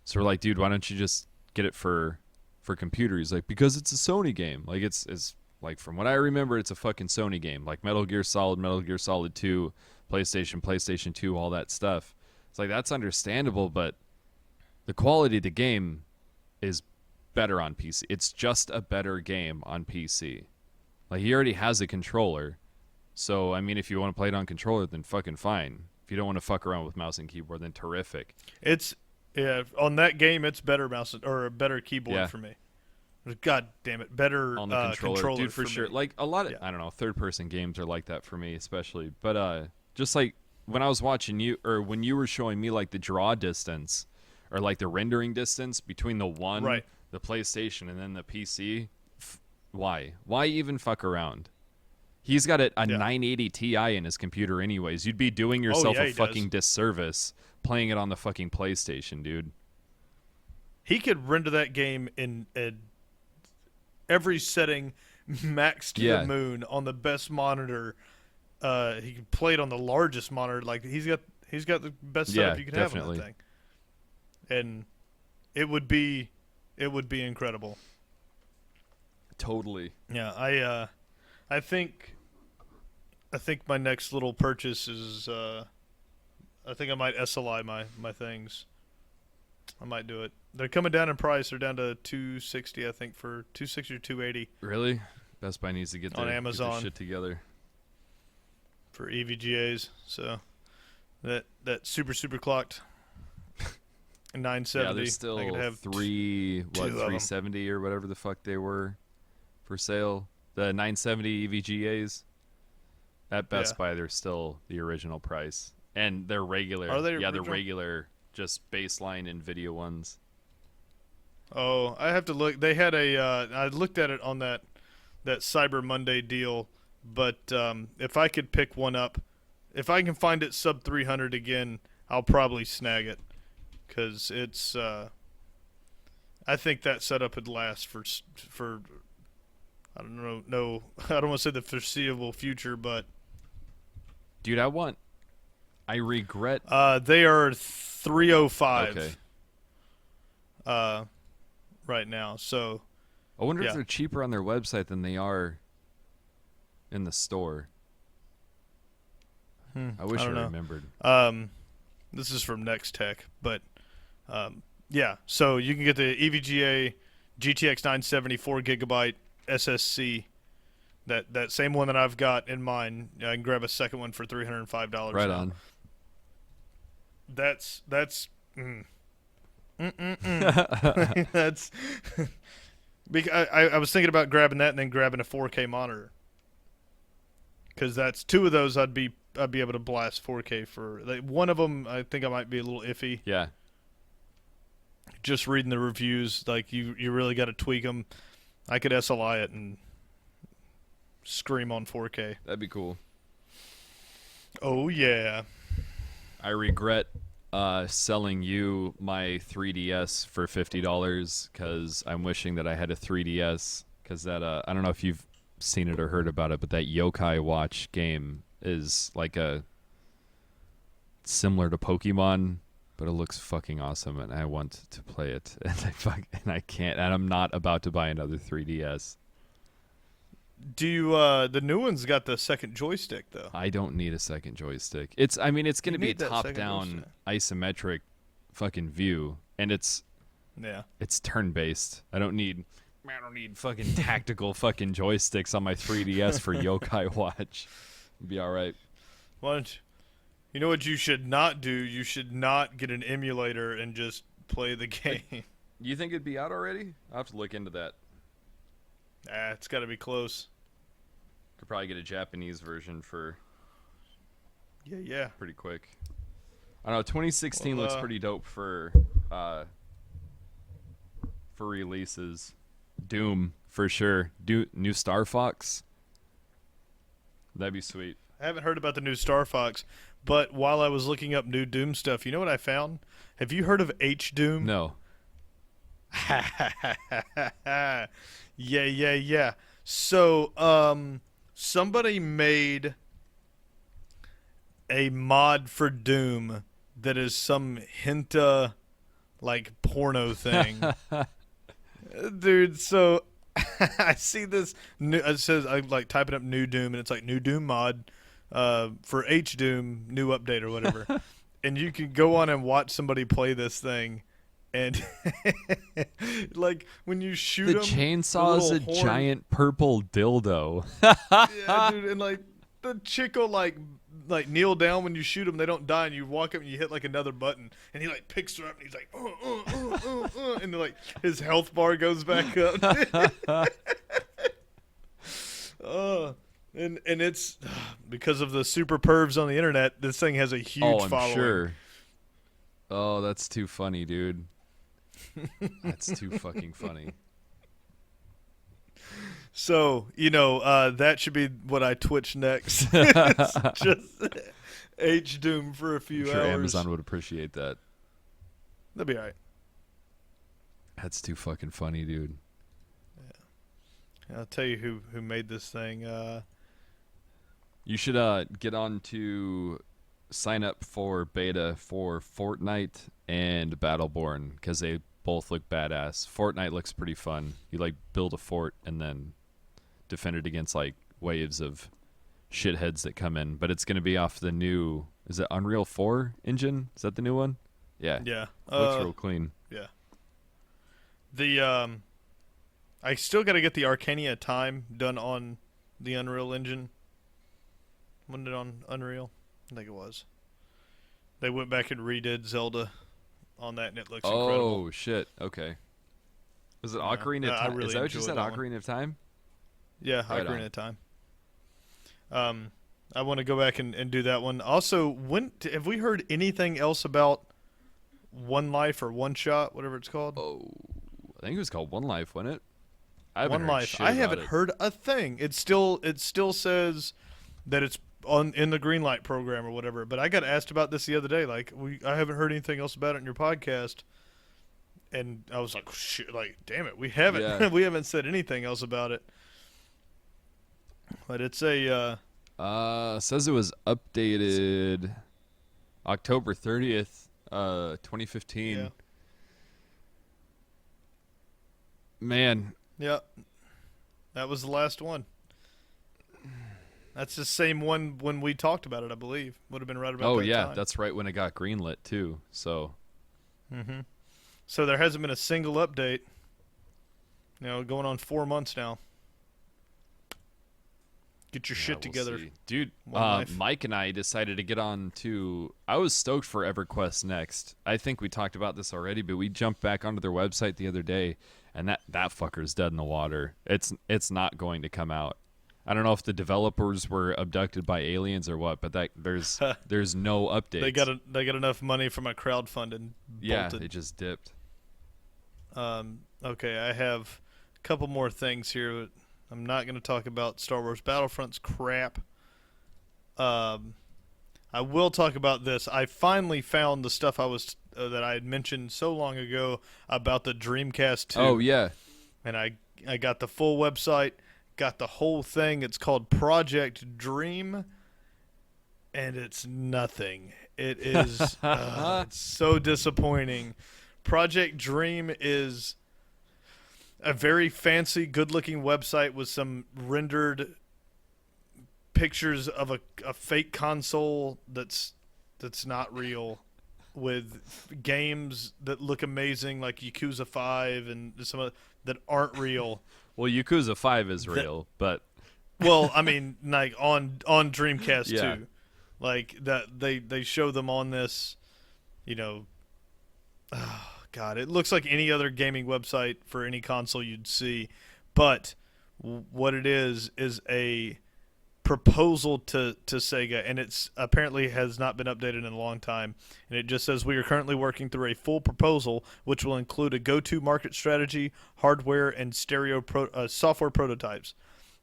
So we're like, dude, why don't you just get it for computer? He's like, because it's a Sony game. Like it's like from what I remember, it's a fucking Sony game. Like Metal Gear Solid 2, PlayStation 2, all that stuff. It's like that's understandable, but the quality of the game is better on PC. It's just a better game on PC. Like he already has a controller. So I mean if you want to play it on controller then fucking fine. If you don't want to fuck around with mouse and keyboard then terrific. It's on that game it's better mouse or a better keyboard Yeah. for me. God damn it, better On the controller, dude, for me. sure. Like a lot of Yeah. I don't know, third person games are like that for me especially. But just like when I was watching you or when you were showing me like the draw distance or like the rendering distance between the one Right. the PlayStation and then the PC, why even fuck around? He's got a 980 Ti in his computer anyways. You'd be doing yourself yeah, a he fucking does. disservice playing it on the fucking PlayStation, dude. He could render that game in every setting, max to Yeah. the moon on the best monitor. He could play it on the largest monitor. Like he's got the best setup Yeah, you can definitely. have on that thing, and it would be incredible. Totally. Yeah, I think my next little purchase is I think I might SLI my things. I might do it. They're coming down in price. They're down to $260, I think, for $260 or $280 Really? Best Buy needs to get On their Amazon. shit together. for EVGAs. So that super clocked 970. Yeah, there's still I could have two 'em. 370 or whatever the fuck they were for sale. The 970 EVGAs at Best Yeah. Buy, they're still the original price, and they're regular. Are they Yeah, the original? regular, just baseline NVIDIA ones. Oh, I have to look. They had I looked at it on that Cyber Monday deal, but if I could pick one up, if I can find it sub 300 again, I'll probably snag it, because it's. I think that setup would last for I don't know. No, I don't want to say the foreseeable future, but Dude, I regret. they are 305. Okay. Right now. So I wonder yeah. if they're cheaper on their website than they are in the store. I wish I don't know. remembered. This is from Next Tech, but yeah. So you can get the EVGA GTX 970 4GB SSC. That same one that I've got in mine. I can grab a second one for $305. Right now. on. That's that's I was thinking about grabbing that and then grabbing a 4K monitor, because that's two of those I'd be able to blast 4K for. Like, one of them I think I might be a little iffy. Yeah. Just reading the reviews, like you really got to tweak them. I could SLI it and scream on 4K. That'd be cool. Oh yeah. I regret selling you my 3DS for $50 because I'm wishing that I had a 3DS because that I don't know if you've seen it or heard about it, but that Yokai Watch game is like a similar to Pokemon, but it looks fucking awesome and I want to play it and I can't, and I'm not about to buy another 3DS. Do you the new one's got the second joystick though? I don't need a second joystick. It's going to You be a need that second top-down isometric fucking view, and it's Yeah. turn-based. I don't need fucking tactical fucking joysticks on my 3DS for Yokai Watch. It'd be all right. Why don't you know what you should not do? You should not get an emulator and just play the game. You think it'd be out already? I'll have to look into that. It's got to be close. Could probably get a Japanese version for Yeah. pretty quick. I don't know. 2016 Well, looks pretty dope for releases. Doom for sure. New Star Fox. That'd be sweet. I haven't heard about the new Star Fox, but while I was looking up new Doom stuff, you know what I found? Have you heard of H Doom? No. Yeah. So, somebody made a mod for Doom that is some hentai, like, porno thing. Dude, so I see this new, it says, I like typing up new Doom, and it's like new Doom mod for H Doom, new update or whatever. And you can go on and watch somebody play this thing. And like when you shoot The them, chainsaw is a giant purple dildo. Yeah, dude, and like the chick will like kneel down when you shoot them. They don't die, and you walk up and you hit like another button, and he like picks her up and he's like, and then, like his health bar goes back up. And it's because of the super pervs on the internet. This thing has a huge I'm following. sure. Oh, that's too funny, dude. That's too fucking funny. So, that should be what I Twitch next. It's just H Doom for a few I'm sure hours. Amazon would appreciate that. That'd be all right. That's too fucking funny, dude. I'll tell you who made this thing. You should get on to sign up for beta for Fortnite and Battleborn because they both look badass. Fortnite looks pretty fun. You like build a fort and then defend it against like waves of shitheads that come in. But it's going to be off the new, is it Unreal 4 engine? Is that the new one? Yeah. Yeah. Looks real clean. Yeah. I still got to get the Arcania time done on the Unreal Engine. Wasn't it on Unreal? I think it was. They went back and redid Zelda on that, and it looks incredible. Oh, shit. Okay. Was it Yeah. Ocarina Yeah, of I Time? really Is that what you enjoyed said, that one. Ocarina of Time? Yeah, Right Ocarina on. of Time. I want to go back and do that one. Also, have we heard anything else about One Life or One Shot, whatever it's called? Oh, I think it was called One Life, wasn't it? I haven't One heard Life. shit I about haven't it. heard a thing. It still says that it's in the Greenlight program or whatever. But I got asked about this the other day. Like, I haven't heard anything else about it in your podcast. And I was like, shit, like, damn it, we haven't Yeah. we haven't said anything else about it. But it's a Says it was updated October 30th, 2015. Yeah. Man, yeah. That was the last one. That's the same one when we talked about it, I believe. Would have been right about oh that yeah, time. that's right when it got greenlit too. So Mm-hmm. So there hasn't been a single update. Going on 4 months now. Get your Yeah, shit we'll together. see. Dude, One life. Mike and I decided to get on to. I was stoked for EverQuest Next. I think we talked about this already, but we jumped back onto their website the other day, and that fucker's dead in the water. It's not going to come out. I don't know if the developers were abducted by aliens or what, but there's no updates. They got enough money from a crowdfunding. Yeah, bolted. it just dipped. Okay, I have a couple more things here. I'm not going to talk about Star Wars Battlefront's crap. I will talk about this. I finally found the stuff that I had mentioned so long ago about the Dreamcast 2. Oh yeah, And I got the full website, got the whole thing. It's called Project Dream, and it's nothing. It is it's so disappointing. Project Dream is a very fancy, good-looking website with some rendered pictures of a fake console that's not real, with games that look amazing like Yakuza 5 and some other, that aren't real. well, Yakuza 5 is real, but Well, I mean, like on Dreamcast Yeah. 2, like that they show them on this, Oh, God, it looks like any other gaming website for any console you'd see, but what it is a proposal to Sega, and it's apparently has not been updated in a long time, and it just says we are currently working through a full proposal which will include a go-to market strategy, hardware, and software prototypes.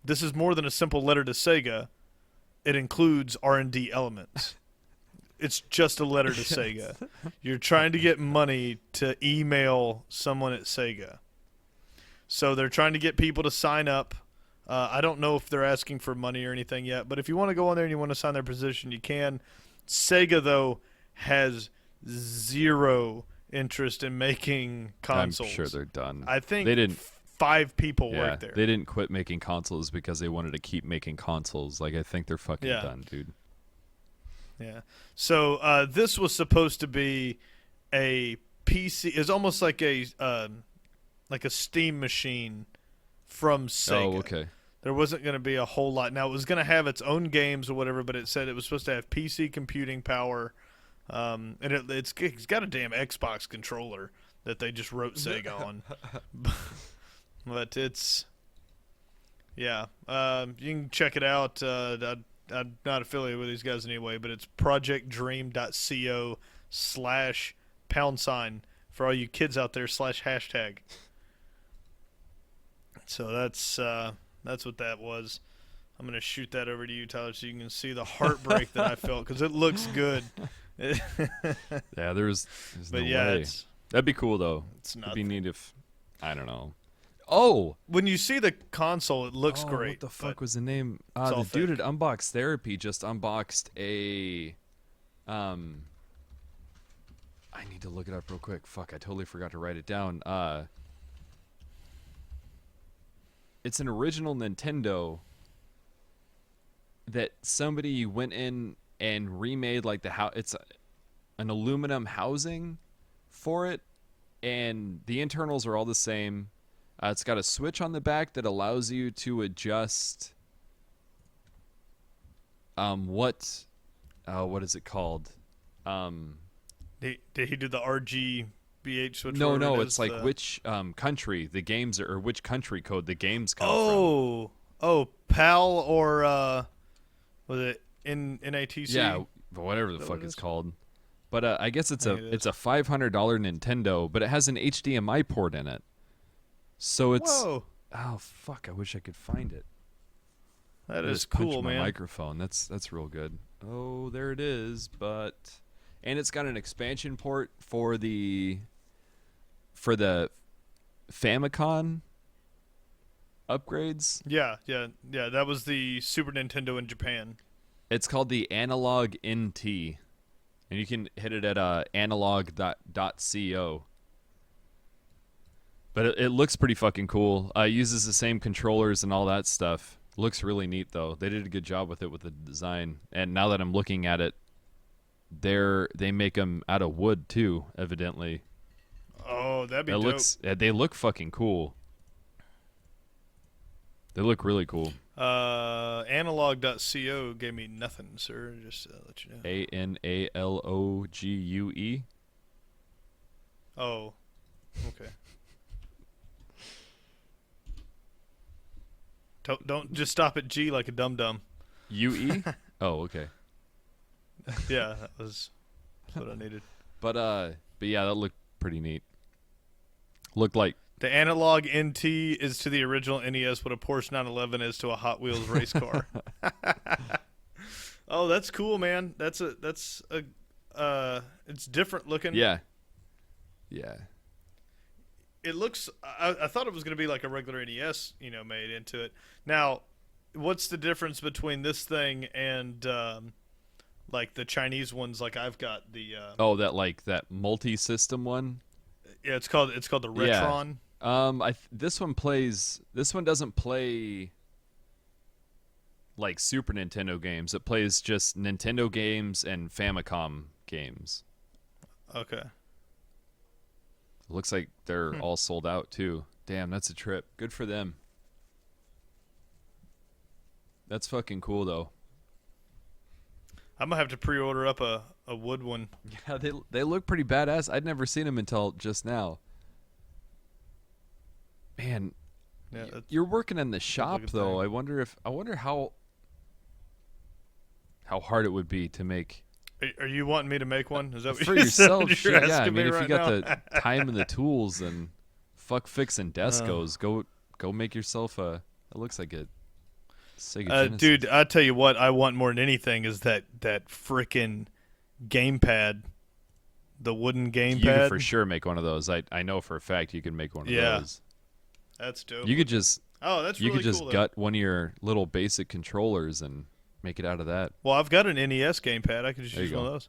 This is more than a simple letter to Sega. It includes R&D elements. It's just a letter to Sega. You're trying to get money to email someone at Sega. So they're trying to get people to sign up. I don't know if they're asking for money or anything yet, but if you want to go on there and you want to sign their position, you can. Sega, though, has zero interest in making consoles. I'm sure they're done. I think they didn't. 5 people Yeah, work there. they didn't quit making consoles because they wanted to keep making consoles. Like, I think they're fucking Yeah. done, dude. Yeah. So this was supposed to be a PC. It's almost like a Steam machine from Sega. Oh, okay. There wasn't going to be a whole lot. Now it was going to have its own games or whatever, but it said it was supposed to have PC computing power, and it's got a damn Xbox controller that they just wrote Sega on. But it's you can check it out. I'm not affiliated with these guys anyway, but it's projectdream.co/# for all you kids out there /#. So that's what that was. I'm going to shoot that over to you, Tyler, so you can see the heartbreak that I felt, because it looks good. Yeah, there's But no yeah, way. That'd be cool, though. it's It'd be nothing. neat if, I don't know. Oh! When you see the console, it looks great. What the fuck but was the name? it's The all dude fake. at Unbox Therapy just unboxed a. I need to look it up real quick. Fuck, I totally forgot to write it down. It's an original Nintendo that somebody went in and remade, like the house. It's an aluminum housing for it, and the internals are all the same. It's got a switch on the back that allows you to adjust what is it called? Did he do the RGBH switch? No, whatever it it's is, like the- which country the games are, or which country code the games come Oh, PAL or was it NATC? from. Yeah, whatever the that fuck what it it's is? called. But I guess it's I think it it's a $500 Nintendo, but it has an HDMI port in it. So it's Whoa, oh fuck! I wish I could find it. that I is just punched cool, my man. microphone. That's real good. Oh, there it is. And it's got an expansion port for the Famicom upgrades. Yeah. That was the Super Nintendo in Japan. It's called the Analog NT, and you can hit it at analog.co. But it looks pretty fucking cool. It uses the same controllers and all that stuff. Looks really neat though. They did a good job with it with the design. And now that I'm looking at it, they make them out of wood too, evidently. Oh, that'd be It dope. they look fucking cool. They look really cool. analog.co gave me nothing, sir. Just to let you know. ANALOGUE. Oh, okay. Don't just stop at G like a dum-dum. UE? Oh, okay. Yeah, that's what I needed. But yeah, that looked pretty neat. Looked like The analog NT is to the original NES what a Porsche 911 is to a Hot Wheels race car. Oh, that's cool, man. That's a it's different looking. yeah. Yeah. It looks. I thought it was going to be like a regular NES, made into it. Now, what's the difference between this thing and like the Chinese ones? Like I've got the. Oh, that multi-system one? Yeah, it's called the Retron. Yeah. This one doesn't play like Super Nintendo games. It plays just Nintendo games and Famicom games. Okay. Looks like they're all sold out too. Damn, that's a trip. Good for them. That's fucking cool though. I'm gonna have to pre-order up a wood one. Yeah, they look pretty badass. I'd never seen them until just now. Man, Yeah, you're working in the shop looking though. thing. I wonder how hard it would be to make Are you wanting me to make one? Is that what for you said? yourself. You're Shit, yeah. I asking mean, me if you right got now? the time and the tools, and fuck fixing Descos, go make yourself a. It looks like a Sega Genesis. Dude, I tell you what, I want more than anything is that frickin' gamepad, the wooden You gamepad. could for sure make one of those. I know for a fact you can make one of Yeah. those. That's dope. You could just that's you really could just cool, though. gut one of your little basic controllers and make it out of that. Well, I've got an NES gamepad. I could just There use you one go. of those.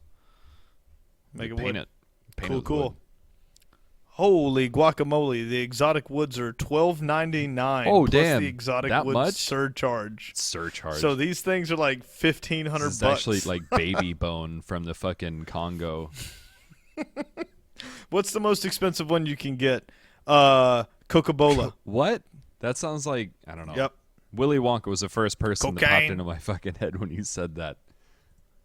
Make it paint wood. it. Paint Cool, it with cool. wood. Holy guacamole! The exotic woods are $12.99. Oh, plus damn. the exotic That woods much? surcharge. Surcharge. So these things are like $1,500. This is actually like baby bone from the fucking Congo. What's the most expensive one you can get? Coca-Cola. What? That sounds like I don't know. Yep. Willy Wonka was the first person that popped Cocaine. into my fucking head when you said that.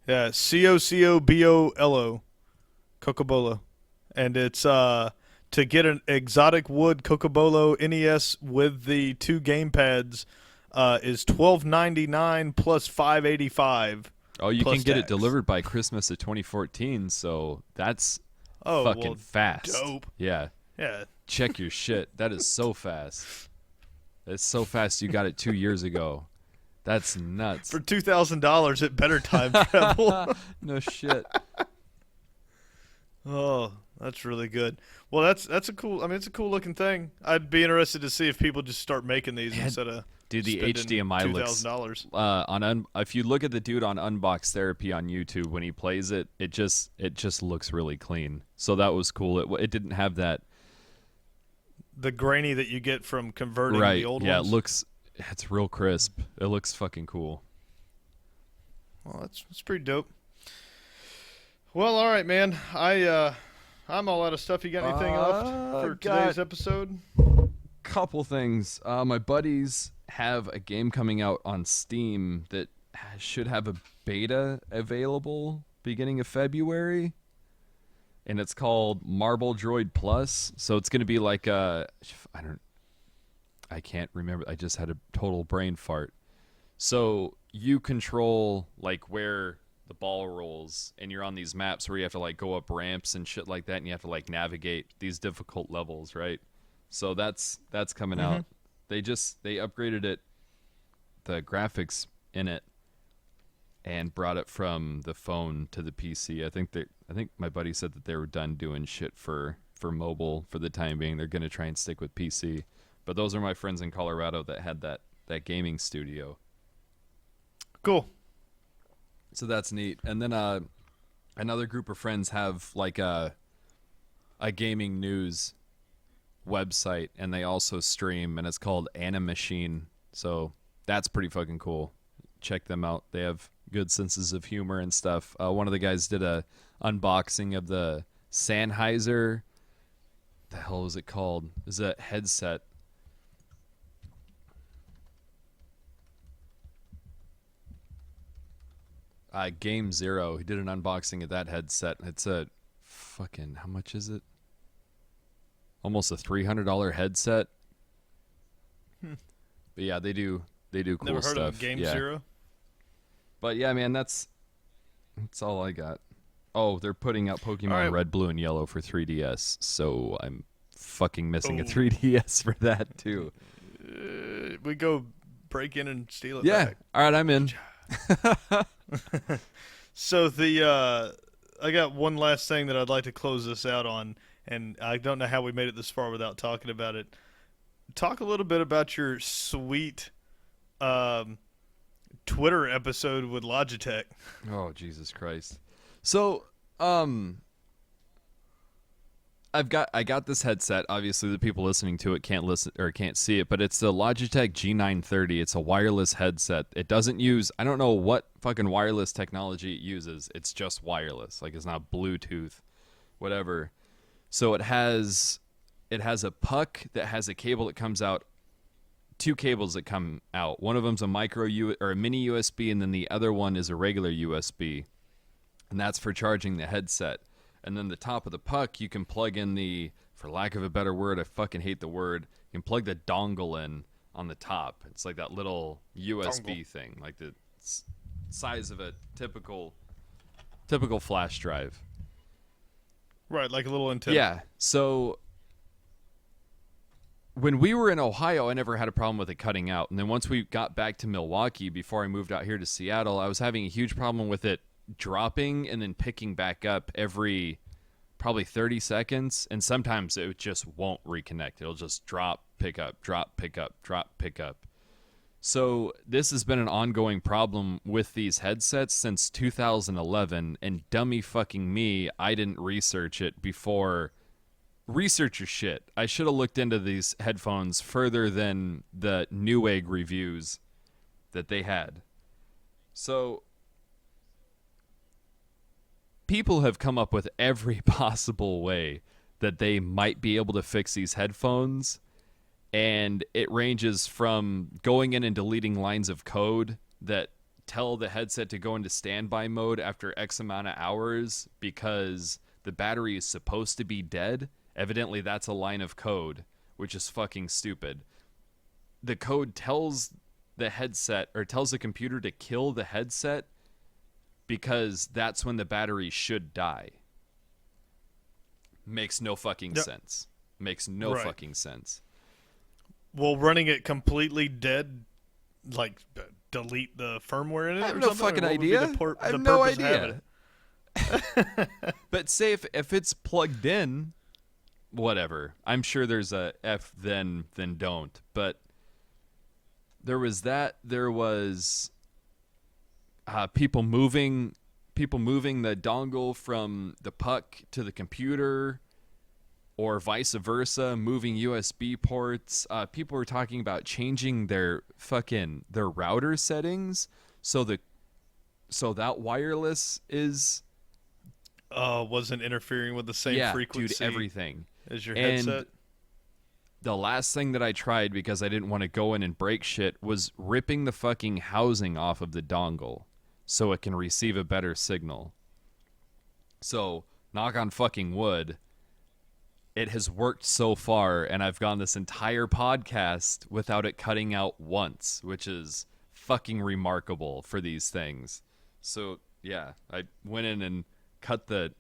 Yeah, COCOBOLO, Coca-Cola, and it's to get an exotic wood Coca-Cola NES with the 2 gamepads is $12.99 plus $5.85. Oh, you Plus can get it tax. delivered by Christmas of 2014, so that's Oh, fucking well, fast. dope. Yeah. Yeah, Check your shit. That is so fast. It's so fast you got it 2 years ago. That's nuts. for $2,000 at better time travel. No shit. Oh, that's really good. Well, that's a cool. I mean, it's a cool looking thing. I'd be interested to see if people just start making these Man, instead of Dude, the spending HDMI looks $2,000. if you look at the dude on Unbox Therapy on YouTube when he plays it, it just looks really clean. So that was cool. It didn't have that The grainy that you get from converting right. the old Yeah, ones. it's real crisp. It looks fucking cool. Well, that's pretty dope. Well, all right, man. I'm all out of stuff. You got anything left for got- today's episode? Couple things. My buddies have a game coming out on Steam that should have a beta available beginning of February, and it's called Marble Droid Plus. So it's going to be like I can't remember. I just had a total brain fart. So you control like where the ball rolls, and you're on these maps where you have to like go up ramps and shit like that, and you have to like navigate these difficult levels, right? So that's coming out. They upgraded it, the graphics in it, and brought it from the phone to the PC. I think my buddy said that they were done doing shit for mobile for the time being. They're gonna try and stick with PC. But those are my friends in Colorado that had that gaming studio. Cool. So that's neat. And then another group of friends have like a gaming news website, and they also stream, and it's called Animachine. So that's pretty fucking cool. Check them out. They have good senses of humor and stuff. One of the guys did a unboxing of the Sennheiser. The hell is it called? Is a headset. Game Zero. He did an unboxing of that headset. It's a fucking, how much is it? Almost a $300 headset. But yeah, they do cool Never heard stuff. of Game yeah. Zero? But yeah, man, that's all I got. Oh, they're putting out Pokemon All right. Red, Blue, and Yellow for 3DS, so I'm fucking missing a Oh. 3DS for that too. We go break in and steal it Yeah. back. All right, I'm in. So I got one last thing that I'd like to close this out on, and I don't know how we made it this far without talking about it. Talk a little bit about your sweet Twitter episode with Logitech. Oh, Jesus Christ. So, I got this headset. Obviously, the people listening to it can't listen or can't see it, but it's the Logitech G930. It's a wireless headset. It doesn't use, I don't know what fucking wireless technology it uses. It's just wireless. Like, it's not Bluetooth, whatever. So it has a puck that has a cable that comes out, two cables that come out. One of them's a or a mini USB, and then the other one is a regular USB. And that's for charging the headset. And then the top of the puck, you can plug in the, for lack of a better word, I fucking hate the word, you can plug the dongle in on the top. It's like that little USB thing, like the size of a typical flash drive. Right, like a little antenna. Yeah, so when we were in Ohio, I never had a problem with it cutting out. And then once we got back to Milwaukee, before I moved out here to Seattle, I was having a huge problem with it dropping and then picking back up every probably 30 seconds. And sometimes it just won't reconnect. It'll just drop, pick up, drop, pick up, drop, pick up. So this has been an ongoing problem with these headsets since 2011. And dummy fucking me, I didn't research it before. Research your shit. I should have looked into these headphones further than the Newegg reviews that they had. So people have come up with every possible way that they might be able to fix these headphones, and it ranges from going in and deleting lines of code that tell the headset to go into standby mode after X amount of hours because the battery is supposed to be dead. Evidently, that's a line of code, which is fucking stupid. The code tells the headset, or tells the computer to kill the headset because that's when the battery should die. Makes no fucking sense. Makes no fucking sense. Well, running it completely dead, like delete the firmware in it. I have or no something? fucking Or what would be idea. I have the no purpose of having idea. it? But say if it's plugged in, whatever. I'm sure there's a F then don't. But there was that. There was people moving the dongle from the puck to the computer, or vice versa, moving USB ports. People were talking about changing their router settings so that wireless is Wasn't interfering with the same frequency. dude, everything as your And headset. the last thing that I tried, because I didn't want to go in and break shit, was ripping the fucking housing off of the dongle so it can receive a better signal. So, knock on fucking wood, it has worked so far, and I've gone this entire podcast without it cutting out once, which is fucking remarkable for these things. So, yeah, I went in and cut the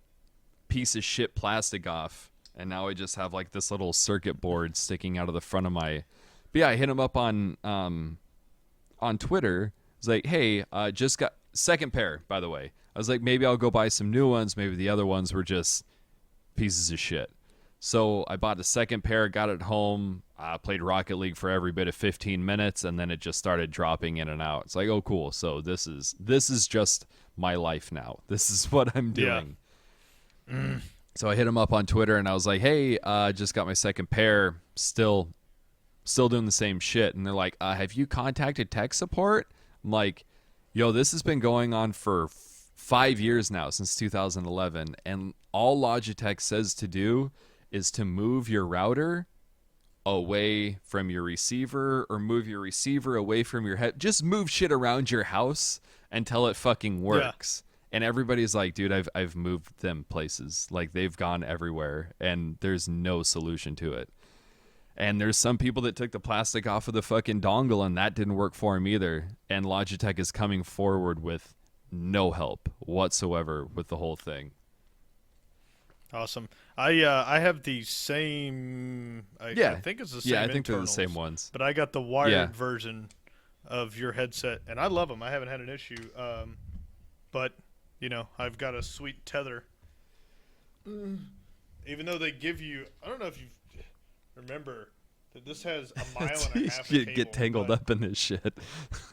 piece of shit plastic off, and now I just have like this little circuit board sticking out of the front of my. But yeah, I hit him up on Twitter. I was like, hey, just got second pair, by the way. I was like, maybe I'll go buy some new ones. Maybe the other ones were just pieces of shit. So I bought a second pair, got it home, played Rocket League for every bit of 15 minutes, and then it just started dropping in and out. It's like, oh, cool. So this is just my life now. This is what I'm doing. Yeah. So I hit him up on Twitter, and I was like, hey, just got my second pair, still doing the same shit. And they're like, have you contacted tech support? I'm like, yo, this has been going on for 5 years now, since 2011, and all Logitech says to do is to move your router away from your receiver or move your receiver away from your head. Just move shit around your house until it fucking works. And everybody's like, dude, I've moved them places. Like, they've gone everywhere and there's no solution to it. And there's some people that took the plastic off of the fucking dongle and that didn't work for them either. And Logitech is coming forward with no help whatsoever with the whole thing. Awesome. I have the same. I think it's the same. Yeah, I think they're the internals, same ones. But I got the wired version of your headset, and I love them. I haven't had an issue. But you know, I've got a sweet tether. Even though they give you, I don't know if you remember that this has a mile and a half. Of cable, get tangled up in this shit.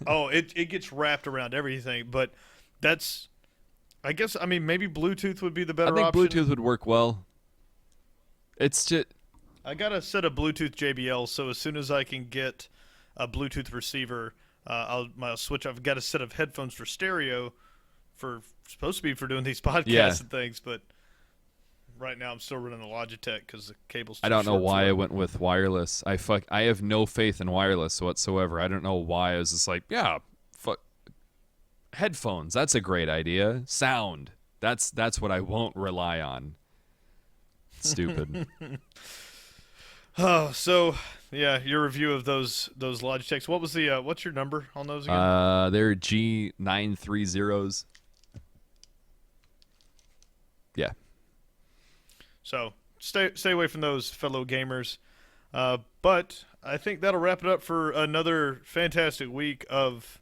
Oh, it gets wrapped around everything, but that's. I guess, I mean, maybe Bluetooth would be the better option. I think Bluetooth would work well. It's just... I got a set of Bluetooth JBL, so as soon as I can get a Bluetooth receiver, I'll switch. I've got a set of headphones for stereo, supposed to be for doing these podcasts and things, but right now I'm still running the Logitech because the cable's too I don't know short why for I it. went with wireless. I have no faith in wireless whatsoever. I don't know why. I was just like, yeah, fuck. Headphones, that's a great idea. Sound, that's what I won't rely on. Stupid. Oh, so yeah, your review of those Logitechs. What was the what's your number on those again? They're G930s. Yeah. So stay away from those, fellow gamers. But I think that'll wrap it up for another fantastic week of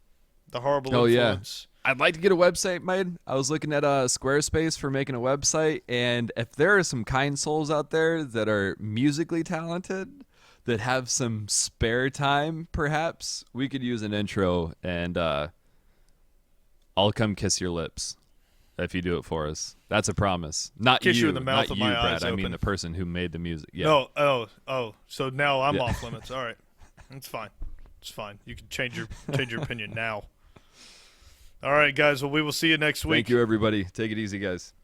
the Horrible Influence. I'd like to get a website made. I was looking at Squarespace for making a website, and if there are some kind souls out there that are musically talented, that have some spare time, perhaps, we could use an intro, and I'll come kiss your lips if you do it for us. That's a promise. Not Kiss you in the not mouth with you, my Brad. eyes I mean open. the person who made the music. Yeah. No, so now I'm Yeah. off limits. All right. It's fine. It's fine. You can change your opinion now. All right, guys. Well, we will see you next week. Thank you, everybody. Take it easy, guys.